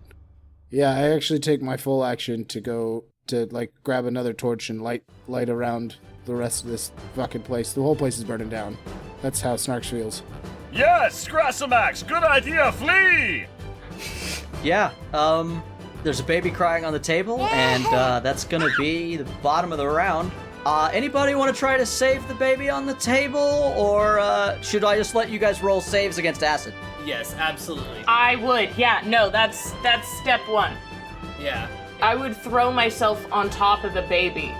D: Yeah, I actually take my full action to go to, grab another torch and light around the rest of this fucking place. The whole place is burning down. That's how Snarx feels.
C: Yes, Grassamax, good idea, flee!
A: Yeah, there's a baby crying on the table, and that's gonna be the bottom of the round. Anybody want to try to save the baby on the table, or should I just let you guys roll saves against acid?
B: Yes, absolutely.
I: I would, yeah. No, that's step one.
B: Yeah.
I: I would throw myself on top of the baby.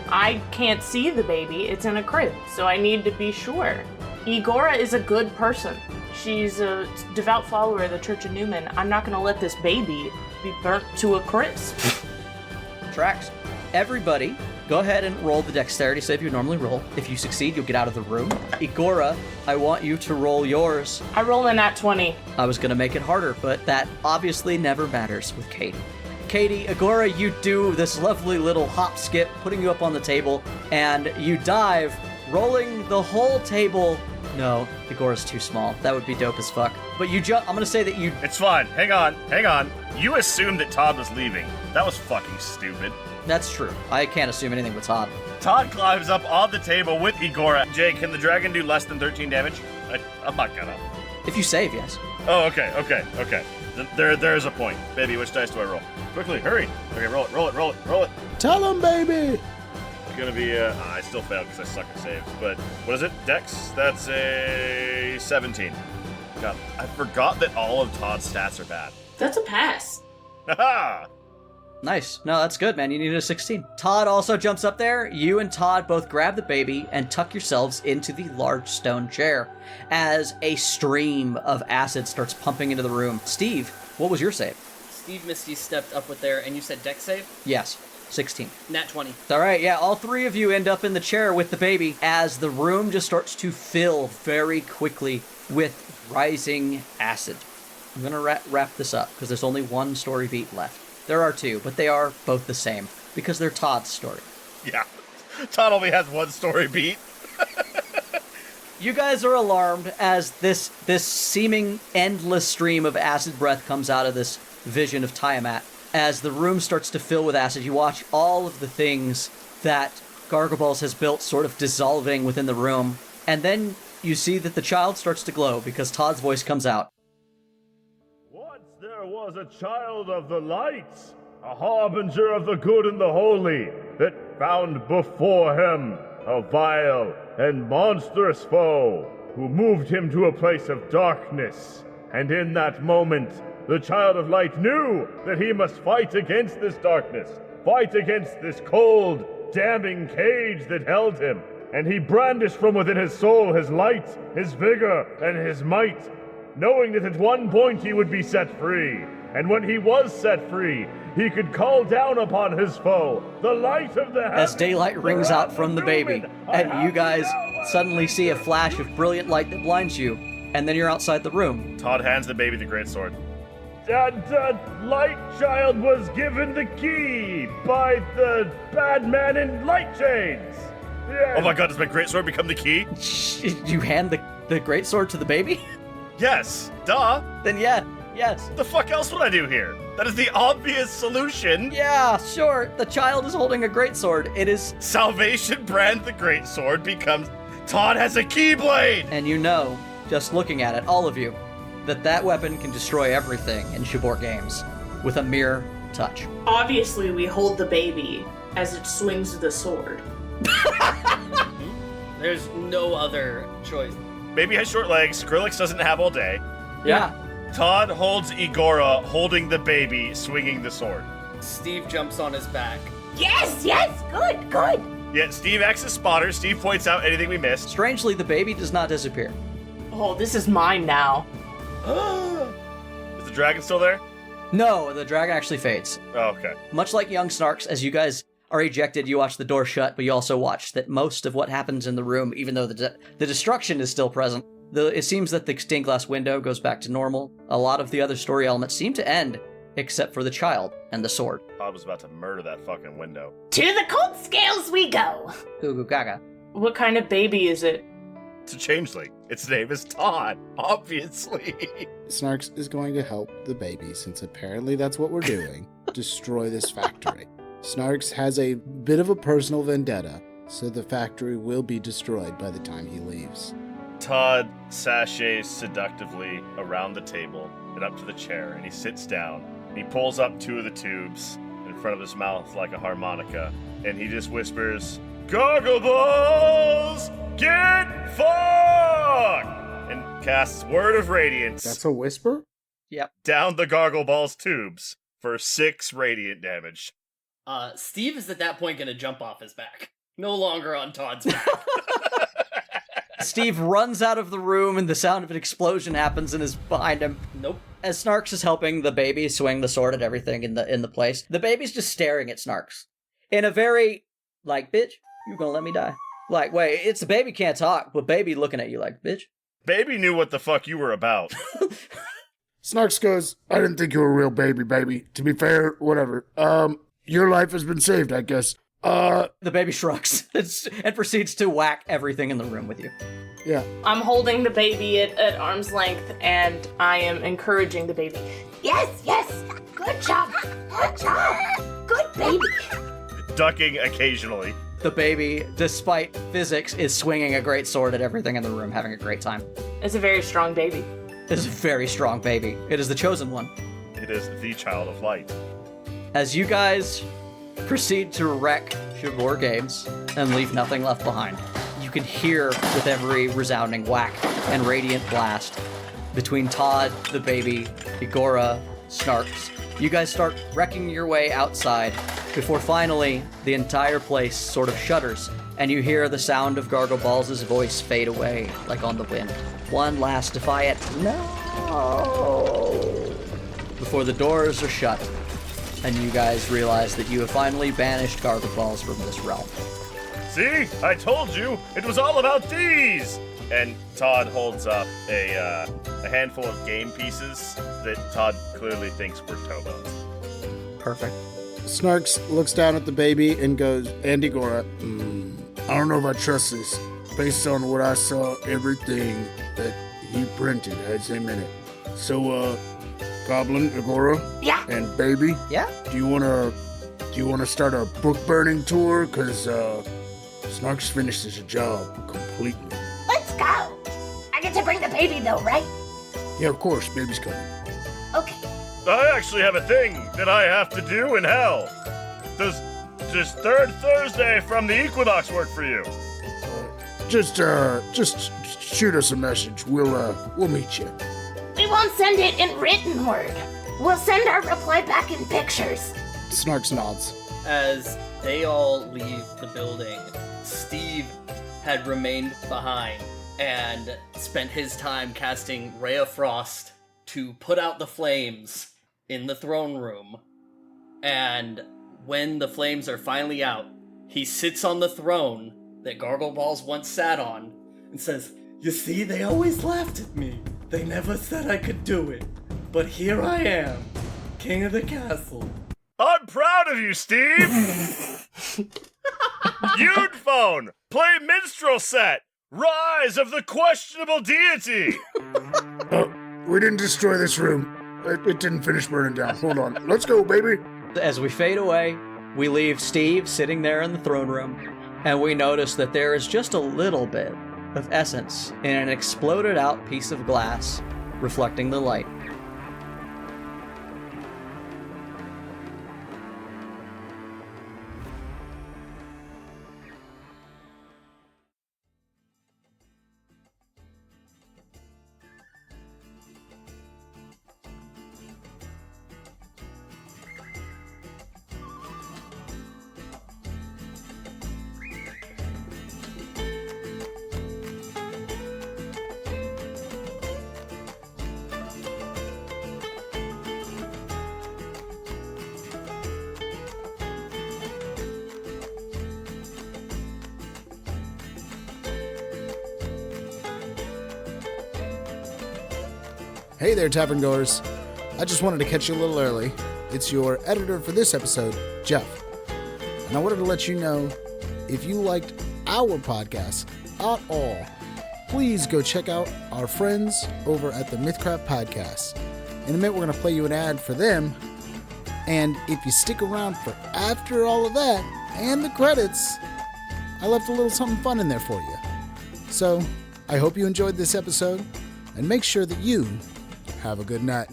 I: I can't see the baby, it's in a crib, so I need to be sure. Igora is a good person. She's a devout follower of the Church of Newman. I'm not gonna let this baby be burnt to a crisp.
A: Tracks. Everybody, go ahead and roll the dexterity save you normally roll. If you succeed, you'll get out of the room. Igora, I want you to roll yours.
I: I rolled a nat 20.
A: I was gonna make it harder, but that obviously never matters with Katie. Katie, Igora, you do this lovely little hop skip, putting you up on the table, and you dive, rolling the whole table. No, Igora's too small. That would be dope as fuck. But I'm gonna say that you...
C: It's fine. Hang on. You assumed that Todd was leaving. That was fucking stupid.
A: That's true. I can't assume anything with Todd.
C: Todd climbs up on the table with Igora. Jay, can the dragon do less than 13 damage? I'm not gonna.
A: If you save, yes.
C: Oh, okay. There's a point. Baby, which dice do I roll? Quickly, hurry. Okay, roll it.
D: Tell him, baby!
C: It's gonna be, I still failed because I suck at saves, but what is it? Dex? That's a 17. God, I forgot that all of Todd's stats are bad.
E: That's a pass.
C: Haha!
A: Nice. No, that's good, man. You needed a 16. Todd also jumps up there. You and Todd both grab the baby and tuck yourselves into the large stone chair as a stream of acid starts pumping into the room. Steve, what was your save?
B: Steve Misty stepped up with there, and you said dex save?
A: Yes, 16.
B: Nat 20.
A: All right, yeah, all three of you end up in the chair with the baby as the room just starts to fill very quickly with rising acid. I'm going to wrap this up because there's only one story beat left. There are two, but they are both the same because they're Todd's story.
C: Yeah, Todd only has one story beat.
A: You guys are alarmed as this seeming endless stream of acid breath comes out of this vision of Tiamat. As the room starts to fill with acid, you watch all of the things that Gargolbalz has built sort of dissolving within the room, and then you see that the child starts to glow because Todd's voice comes out.
C: Once there was a child of the light, a harbinger of the good and the holy, that found before him a vile and monstrous foe, who moved him to a place of darkness. And in that moment, the child of light knew that he must fight against this darkness, fight against this cold, damning cage that held him. And he brandished from within his soul his light, his vigor, and his might, knowing that at one point he would be set free. And when he was set free, he could call down upon his foe, the light of the heavens.
A: As daylight rings out from the baby, and you guys suddenly see a flash of brilliant light that blinds you, and then you're outside the room.
C: Todd hands the baby the greatsword. The light child was given the key by the bad man in light chains. Yes. Oh my god, does my greatsword become the key?
A: You hand the greatsword to the baby?
C: Yes, duh.
A: Then yeah, yes.
C: What the fuck else would I do here? That is the obvious solution.
A: Yeah, sure. The child is holding a greatsword. It is...
C: Salvation Brand the greatsword becomes... Todd has a keyblade!
A: And you know, just looking at it, all of you, that weapon can destroy everything in Shabor Games with a mere touch.
E: Obviously, we hold the baby as it swings the sword.
B: There's no other choice.
C: Baby has short legs, Skrillex doesn't have all day.
A: Yeah.
C: Todd holds Igora, holding the baby, swinging the sword.
B: Steve jumps on his back.
K: Yes, good.
C: Yeah, Steve acts as spotter. Steve points out anything we missed.
A: Strangely, the baby does not disappear.
I: Oh, this is mine now.
C: Is the dragon still there?
A: No, the dragon actually fades.
C: Oh, okay.
A: Much like young Snarks, as you guys are ejected, you watch the door shut, but you also watch that most of what happens in the room, even though the destruction is still present, it seems that the stained glass window goes back to normal. A lot of the other story elements seem to end, except for the child and the sword.
C: Todd was about to murder that fucking window.
K: To the cold scales we go.
A: Goo goo gaga.
I: What kind of baby is it?
C: It's a changeling. Its name is Todd, obviously.
D: Snarks is going to help the baby, since apparently that's what we're doing. Destroy this factory. Snarks has a bit of a personal vendetta, so the factory will be destroyed by the time he leaves.
C: Todd sashays seductively around the table and up to the chair, and he sits down. He pulls up two of the tubes in front of his mouth like a harmonica, and he just whispers, "Gargulbalz, get fucked!" and casts Word of Radiance.
D: That's a whisper?
A: Yep.
C: Down the Gargulbalz tubes for 6 radiant damage.
B: Steve is at that point going to jump off his back. No longer on Todd's back.
A: Steve runs out of the room and the sound of an explosion happens and is behind him.
B: Nope.
A: As Snarks is helping the baby swing the sword at everything in the place, the baby's just staring at Snarks. In a very, like, bitch, you gonna let me die? Like, wait, it's the baby can't talk, but baby looking at you like, bitch.
C: Baby knew what the fuck you were about.
F: Snarks goes, I didn't think you were a real baby. To be fair, whatever. Your life has been saved, I guess.
A: The baby shrugs and proceeds to whack everything in the room with you.
D: Yeah.
I: I'm holding the baby at arm's length, and I am encouraging the baby.
K: Yes, good job, good baby.
C: Ducking occasionally.
A: The baby, despite physics, is swinging a great sword at everything in the room, having a great time.
I: It's a very strong baby.
A: It is a very strong baby. It is the chosen one.
C: It is the child of light.
A: As you guys proceed to wreck Shabor Games and leave nothing left behind, you can hear with every resounding whack and radiant blast between Todd, the baby, Igora, Snarks. You guys start wrecking your way outside before finally the entire place sort of shudders and you hear the sound of Gargolbalz's voice fade away like on the wind. One last defiant no before the doors are shut and you guys realize that you have finally banished Gargolbalz from this realm.
C: See? I told you! It was all about these! And Todd holds up a handful of game pieces that Todd clearly thinks were toe bones.
A: Perfect.
D: Snarks looks down at the baby and goes, Andy Gora,
F: I don't know if I trust this. Based on what I saw, everything that he printed has him in it. So, Goblin, Agora,
K: Yeah.
F: and Baby,
A: Yeah?
F: do you wanna start a book burning tour? Cause Snarks finishes the job completely.
K: Let's go. I get to bring the baby though, right?
F: Yeah, of course, Baby's coming.
K: Okay.
C: I actually have a thing that I have to do in hell. Does third Thursday from the Equinox work for you?
F: Just shoot us a message. We'll meet you.
K: We won't send it in written word. We'll send our reply back in pictures.
D: Snarks nods.
B: As they all leave the building, Steve had remained behind and spent his time casting Ray of Frost to put out the flames in the throne room. And when the flames are finally out, he sits on the throne that Gargolbalz once sat on and says,
G: You see, they always laughed at me. They never said I could do it. But here I am, king of the castle.
C: I'm proud of you, Steve! You'd phone! Play minstrel set! Rise of the questionable deity!
D: We didn't destroy this room. It didn't finish burning down. Hold on. Let's go, baby.
A: As we fade away, we leave Steve sitting there in the throne room, and we notice that there is just a little bit of essence in an exploded out piece of glass reflecting the light.
D: Hey there, tavern goers. I just wanted to catch you a little early. It's your editor for this episode, Jeff. And I wanted to let you know, if you liked our podcast at all, please go check out our friends over at the Mythcraft Podcast. In a minute, we're going to play you an ad for them. And if you stick around for after all of that and the credits, I left a little something fun in there for you. So, I hope you enjoyed this episode, and make sure that you have a good night.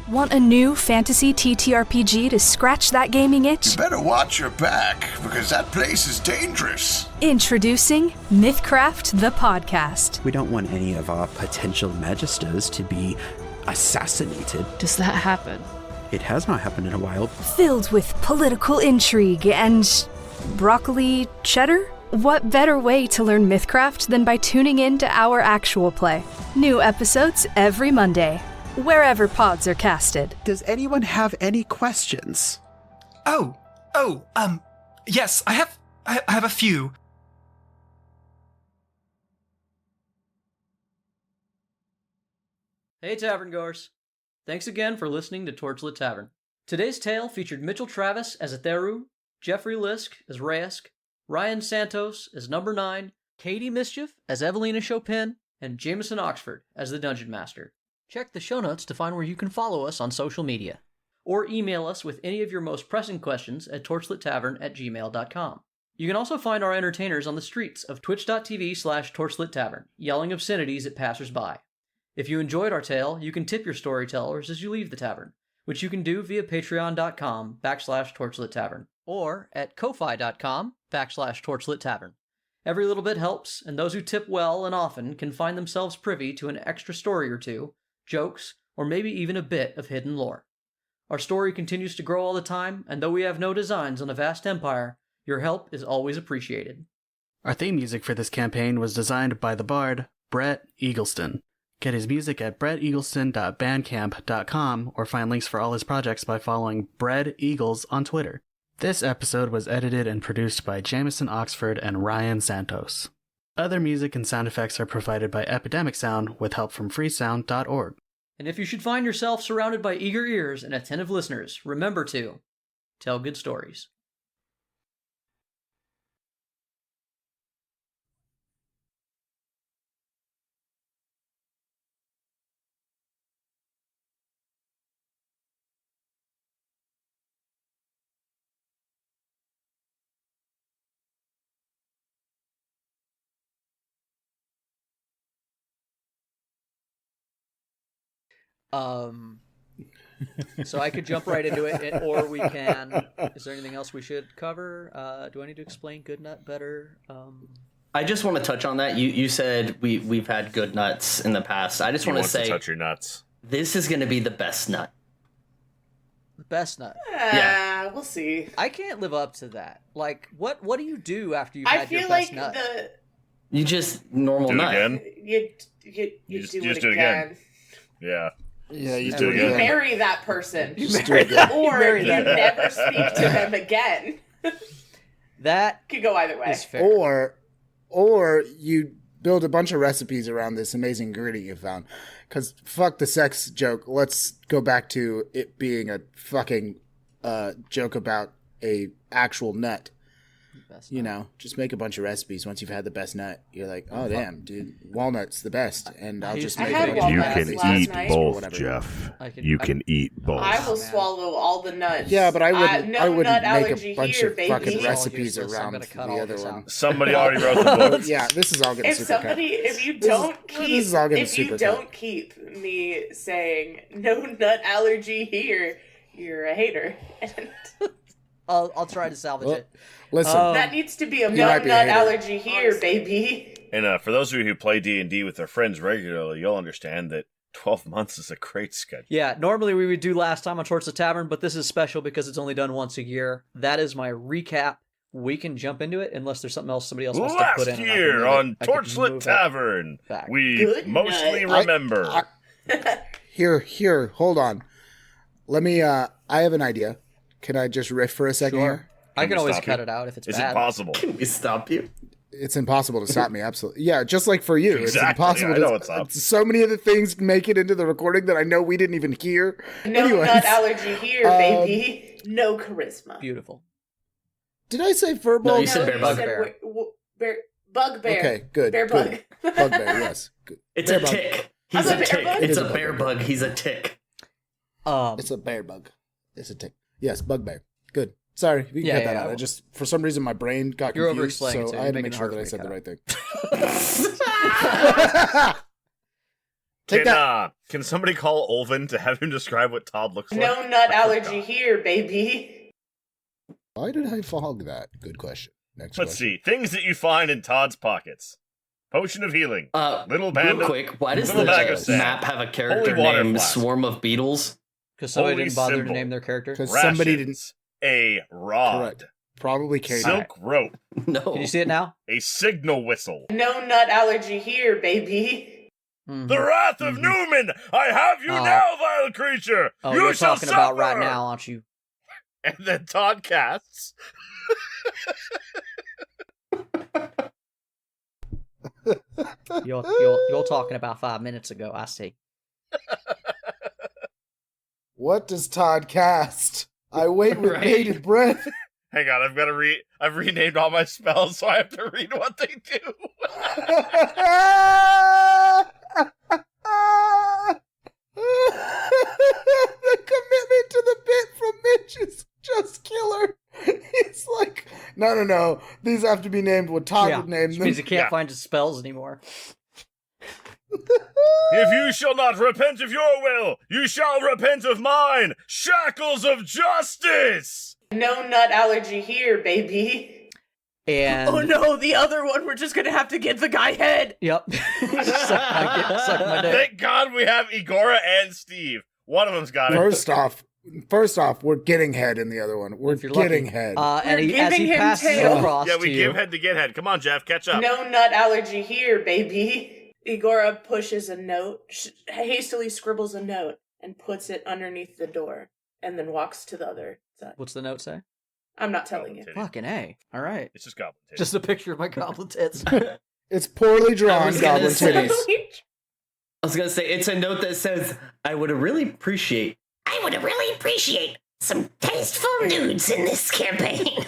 M: Want a new fantasy TTRPG to scratch that gaming itch?
N: You better watch your back, because that place is dangerous.
M: Introducing Mythcraft, the podcast.
O: We don't want any of our potential magisters to be assassinated.
P: Does that happen?
O: It has not happened in a while.
M: Filled with political intrigue and broccoli cheddar? What better way to learn Mythcraft than by tuning in to our actual play? New episodes every Monday, wherever pods are casted.
O: Does anyone have any questions?
Q: Yes, I have a few.
A: Hey, tavern goers. Thanks again for listening to Torchlit Tavern. Today's tale featured Mitchell Travis as Atheru, Jeffrey Lisk as Raysk, Ryan Santos as Number 9, Katie Mischief as Evelina Chopin, and Jameson Oxford as the Dungeon Master. Check the show notes to find where you can follow us on social media, or email us with any of your most pressing questions at torchlittavern@gmail.com. You can also find our entertainers on the streets of twitch.tv/torchlittavern, yelling obscenities at passersby. If you enjoyed our tale, you can tip your storytellers as you leave the tavern, which you can do via patreon.com/torchlittavern, or at ko-fi.com/torchlittavern. Every little bit helps, and those who tip well and often can find themselves privy to an extra story or two, jokes, or maybe even a bit of hidden lore. Our story continues to grow all the time, and though we have no designs on a vast empire, your help is always appreciated.
R: Our theme music for this campaign was designed by the bard, Brett Eagleston. Get his music at bretteagleston.bandcamp.com or find links for all his projects by following Bread Eagles on Twitter. This episode was edited and produced by Jameson Oxford and Ryan Santos. Other music and sound effects are provided by Epidemic Sound with help from freesound.org.
A: And if you should find yourself surrounded by eager ears and attentive listeners, remember to tell good stories. So I could jump right into it, or we can. Is there anything else we should cover? Do I need to explain Goodnut better?
B: I just want to touch on that. You said we've had good nuts in the past. I just want to say,
C: touch your nuts.
B: This is going to be the best nut.
A: The best nut.
B: Yeah.
I: We'll see.
A: I can't live up to that. Like, what do you do after you've had your best nut?
B: You just normal
C: do it
B: nut.
C: Again?
I: You
C: just
I: do
C: do
I: it
C: it
I: again.
C: Yeah.
D: Yeah, you
C: do it
I: You
C: again.
I: marry that person.
A: You marry them.
I: Or
A: marry
I: you
A: them.
I: never speak to them again.
A: That
I: could go either way.
A: is fair.
D: Or you build a bunch of recipes around this amazing ingredient you found. Because fuck the sex joke. Let's go back to it being a fucking joke about a actual nut. You know, just make a bunch of recipes. Once you've had the best nut, you're like, oh damn, dude, walnut's the best, and I'll just make a bunch of
P: You
D: recipes.
P: can eat
D: Or
P: both,
D: whatever.
P: Jeff. You can eat both.
I: I will swallow all the nuts.
D: Yeah, but I wouldn't.
I: No
D: I wouldn't
I: nut
D: make
I: allergy
D: a bunch
I: here,
D: of
I: baby.
D: fucking
I: This is all
D: recipes
A: useless. I'm
D: around
A: gonna
D: the
A: cut all
D: other
A: this
D: one.
A: out.
C: Somebody already wrote the book.
D: Yeah, this is all gonna
I: If
D: super
I: somebody, if you don't keep me saying no nut allergy here, you're a hater.
A: I'll try to salvage it.
D: Listen,
I: that needs to be a no
C: might be a
I: nut
C: hater.
I: allergy here, baby.
C: And for those of you who play D&D with their friends regularly, you'll understand that 12 months is a great schedule.
A: Yeah, normally we would do last time on Torchlit Tavern, but this is special because it's only done once a year. That is my recap. We can jump into it unless there's something else somebody else wants to put in.
C: Last
A: and I can
C: year
A: move
C: on
A: it. I can
C: Torchlit
A: move it
C: Tavern,
A: back.
C: we
I: Good
C: mostly
I: night.
C: remember.
D: Here, hold on. Let me. I have an idea. Can I just riff for a second here?
A: I can always cut it out if it's
C: Is
A: bad.
C: it possible?
B: Can we stop you?
D: It's impossible to stop me. Absolutely. Yeah, just like for you,
C: Exactly,
D: it's impossible.
C: I know
D: to,
C: it's up.
D: So many of the things make it into the recording that I know we didn't even hear.
I: No
D: Anyways,
I: nut allergy here, baby. No charisma.
A: Beautiful.
D: Did I say furball?
B: No, you said bear
I: You
B: bug.
I: said bugbear.
D: Okay, good.
I: Bear
D: good.
I: bug.
D: Bugbear, yes. Good.
B: It's
D: Bear
B: a
D: bug.
B: tick.
I: I'm
B: He's
I: a
B: a
I: bear
B: tick.
I: bug?
B: It's
D: It is
B: a
D: a
B: bear
D: bug.
B: bug. He's a tick.
D: It's a bear bug. It's a tick. Yes, bugbear. Good. Sorry, you can
A: Yeah,
D: cut that
A: yeah,
D: out.
A: yeah.
D: I just, for some reason, my brain got
A: You're
D: confused,
A: over-explaining it,
D: so
A: so
D: I had to
A: you're
D: make
A: making it
D: sure
A: hard
D: that I
A: for
D: said
A: me
D: the
A: to
D: right thing.
C: Can somebody call Olvin to have him describe what Todd looks like?
I: No nut allergy here, baby.
D: Why did I fog that? Good question. Next
C: Let's
D: question.
C: see. Things that you find in Todd's pockets. Potion of healing. Little band
B: Real
C: of,
B: quick, why does
C: little
B: the
C: bag of sand.
B: map have a character
C: Holy water
B: named
C: flask.
B: Swarm of Beetles?
A: Because somebody
C: Holy
A: didn't bother
C: symbol.
A: to name their character.
D: Because
C: Rations.
D: somebody didn't.
C: A rod.
D: Correct. Probably Katie.
C: Silk rope.
B: No.
A: Can you see it now?
C: A signal whistle.
I: No nut allergy here, baby.
C: The Wrath of Newman! I have you
A: Oh.
C: now, vile creature!
A: Oh,
C: you
A: you're
C: shall
A: talking
C: suffer!
A: about right now, aren't you?
C: And then Todd casts.
A: You're talking about 5 minutes ago, I see.
D: What does Todd cast? I wait with
B: Right.
D: bated breath.
C: Hang on, I've renamed all my spells, so I have to read what they do.
D: The commitment to the bit from Mitch is just killer. He's like, no. These have to be named what Todd would name
A: Which
D: them.
A: means he can't find his spells anymore.
C: If you shall not repent of your will, you shall repent of mine! Shackles of justice!
I: No nut allergy here, baby.
A: And
I: Oh no, the other one. We're just gonna have to get the guy head.
A: Yep. Suck my dick.
C: Thank God we have Igora and Steve. One of them's got it.
D: First off, we're getting head in the other one. We're
A: you're
D: getting
A: lucky.
D: head.
A: And
I: We're
A: as
I: giving
A: he
I: him
A: passes it
I: tail.
A: across
C: Yeah, we
A: to
C: give
A: you,
C: head to get head. Come on, Jeff, catch up.
I: No nut allergy here, baby. Igora pushes a note, hastily scribbles a note, and puts it underneath the door, and then walks to the other side.
A: what's the note say?
I: I'm not telling you.
A: Fucking A. All right.
C: It's just goblin titties.
A: Just a picture of my goblin tits.
D: It's poorly
B: I
D: drawn
B: was gonna
D: goblin
B: say-
D: titties.
B: I was gonna say it's a note that says, "I would really appreciate."
H: I would really appreciate some tasteful nudes in this campaign.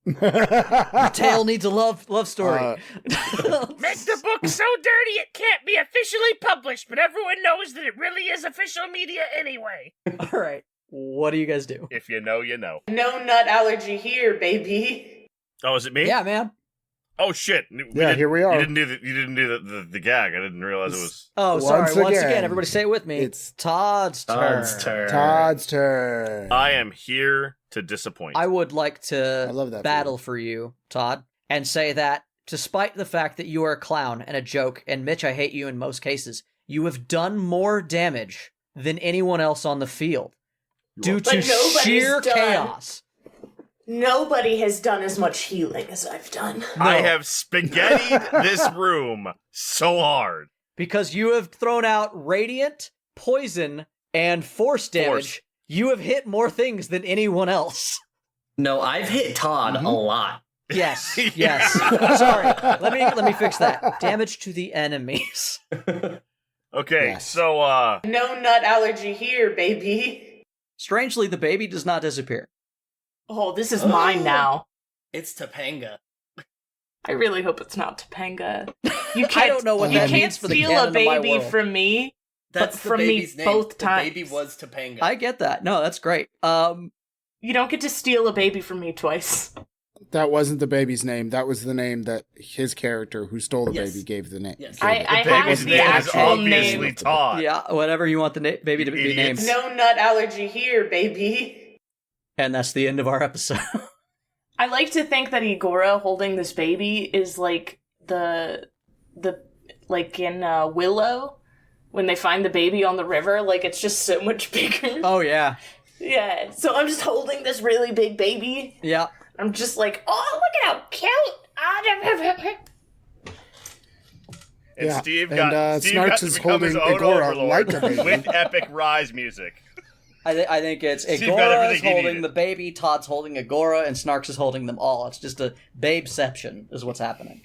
A: The tale needs a love story.
S: Make the book so dirty it can't be officially published, but everyone knows that it really is official media anyway.
A: All right. What do you guys do?
C: If you know, you know.
I: No nut allergy here, baby.
C: Oh, is it me?
A: Yeah, man.
C: Oh shit!
D: Here we are.
C: You didn't do the gag. I didn't realize it was.
A: Oh, sorry. Once
D: again,
A: again, everybody say it with me.
D: it's
A: Todd's turn.
D: Todd's turn.
C: I am here to disappoint.
A: I would like to
D: I love that
A: battle for you, Todd. and say that, despite the fact that you are a clown and a joke, and Mitch, I hate you in most cases, you have done more damage than anyone else on the field due to sheer chaos.
E: Nobody has done as much healing as I've done.
C: No. I have spaghettied this room so hard.
A: Because you have thrown out radiant, poison, and force damage. You have hit more things than anyone else.
B: No, I've hit Todd a lot.
A: Yes, yes. Sorry, let me fix that. Damage to the enemies.
C: Okay, so
E: No nut allergy here, baby.
A: Strangely, the baby does not disappear.
I: Oh, this is mine now.
B: It's Topanga.
I: I really hope it's not Topanga. You can't,
A: I don't know what that
I: you can't
A: means for the
I: steal
A: canon
I: a
A: of my
I: baby
A: world.
I: from me,
B: That's
I: but
B: the
I: from me
B: baby's name.
I: both
B: The
I: times.
B: baby was Topanga.
A: I get that. No, that's great.
I: You don't get to steal a baby from me twice.
D: That wasn't the baby's name. That was the name that his character who stole the baby gave the name.
B: Yes.
I: I have the actual name.
C: Todd.
A: Yeah, whatever you want the baby to be named.
E: No nut allergy here, baby.
A: And that's the end of our episode.
I: I like to think that Igora holding this baby is like the like in Willow when they find the baby on the river. Like it's just so much bigger.
A: Oh yeah.
E: Yeah. So I'm just holding this really big baby.
A: Yeah.
E: I'm just like, oh, look at how cute.
C: And
D: Yeah,
C: Steve
D: and,
C: got
D: Snarx
C: got to
D: is
C: become his
D: holding
C: own
D: Igora
C: overlord
D: like a baby.
C: with epic rise music.
A: I think it's
C: Steve got
A: Agora is
C: everything he
A: holding
C: needed.
A: the baby, Todd's holding Agora, and Snarx is holding them all. It's just a babeception is what's happening.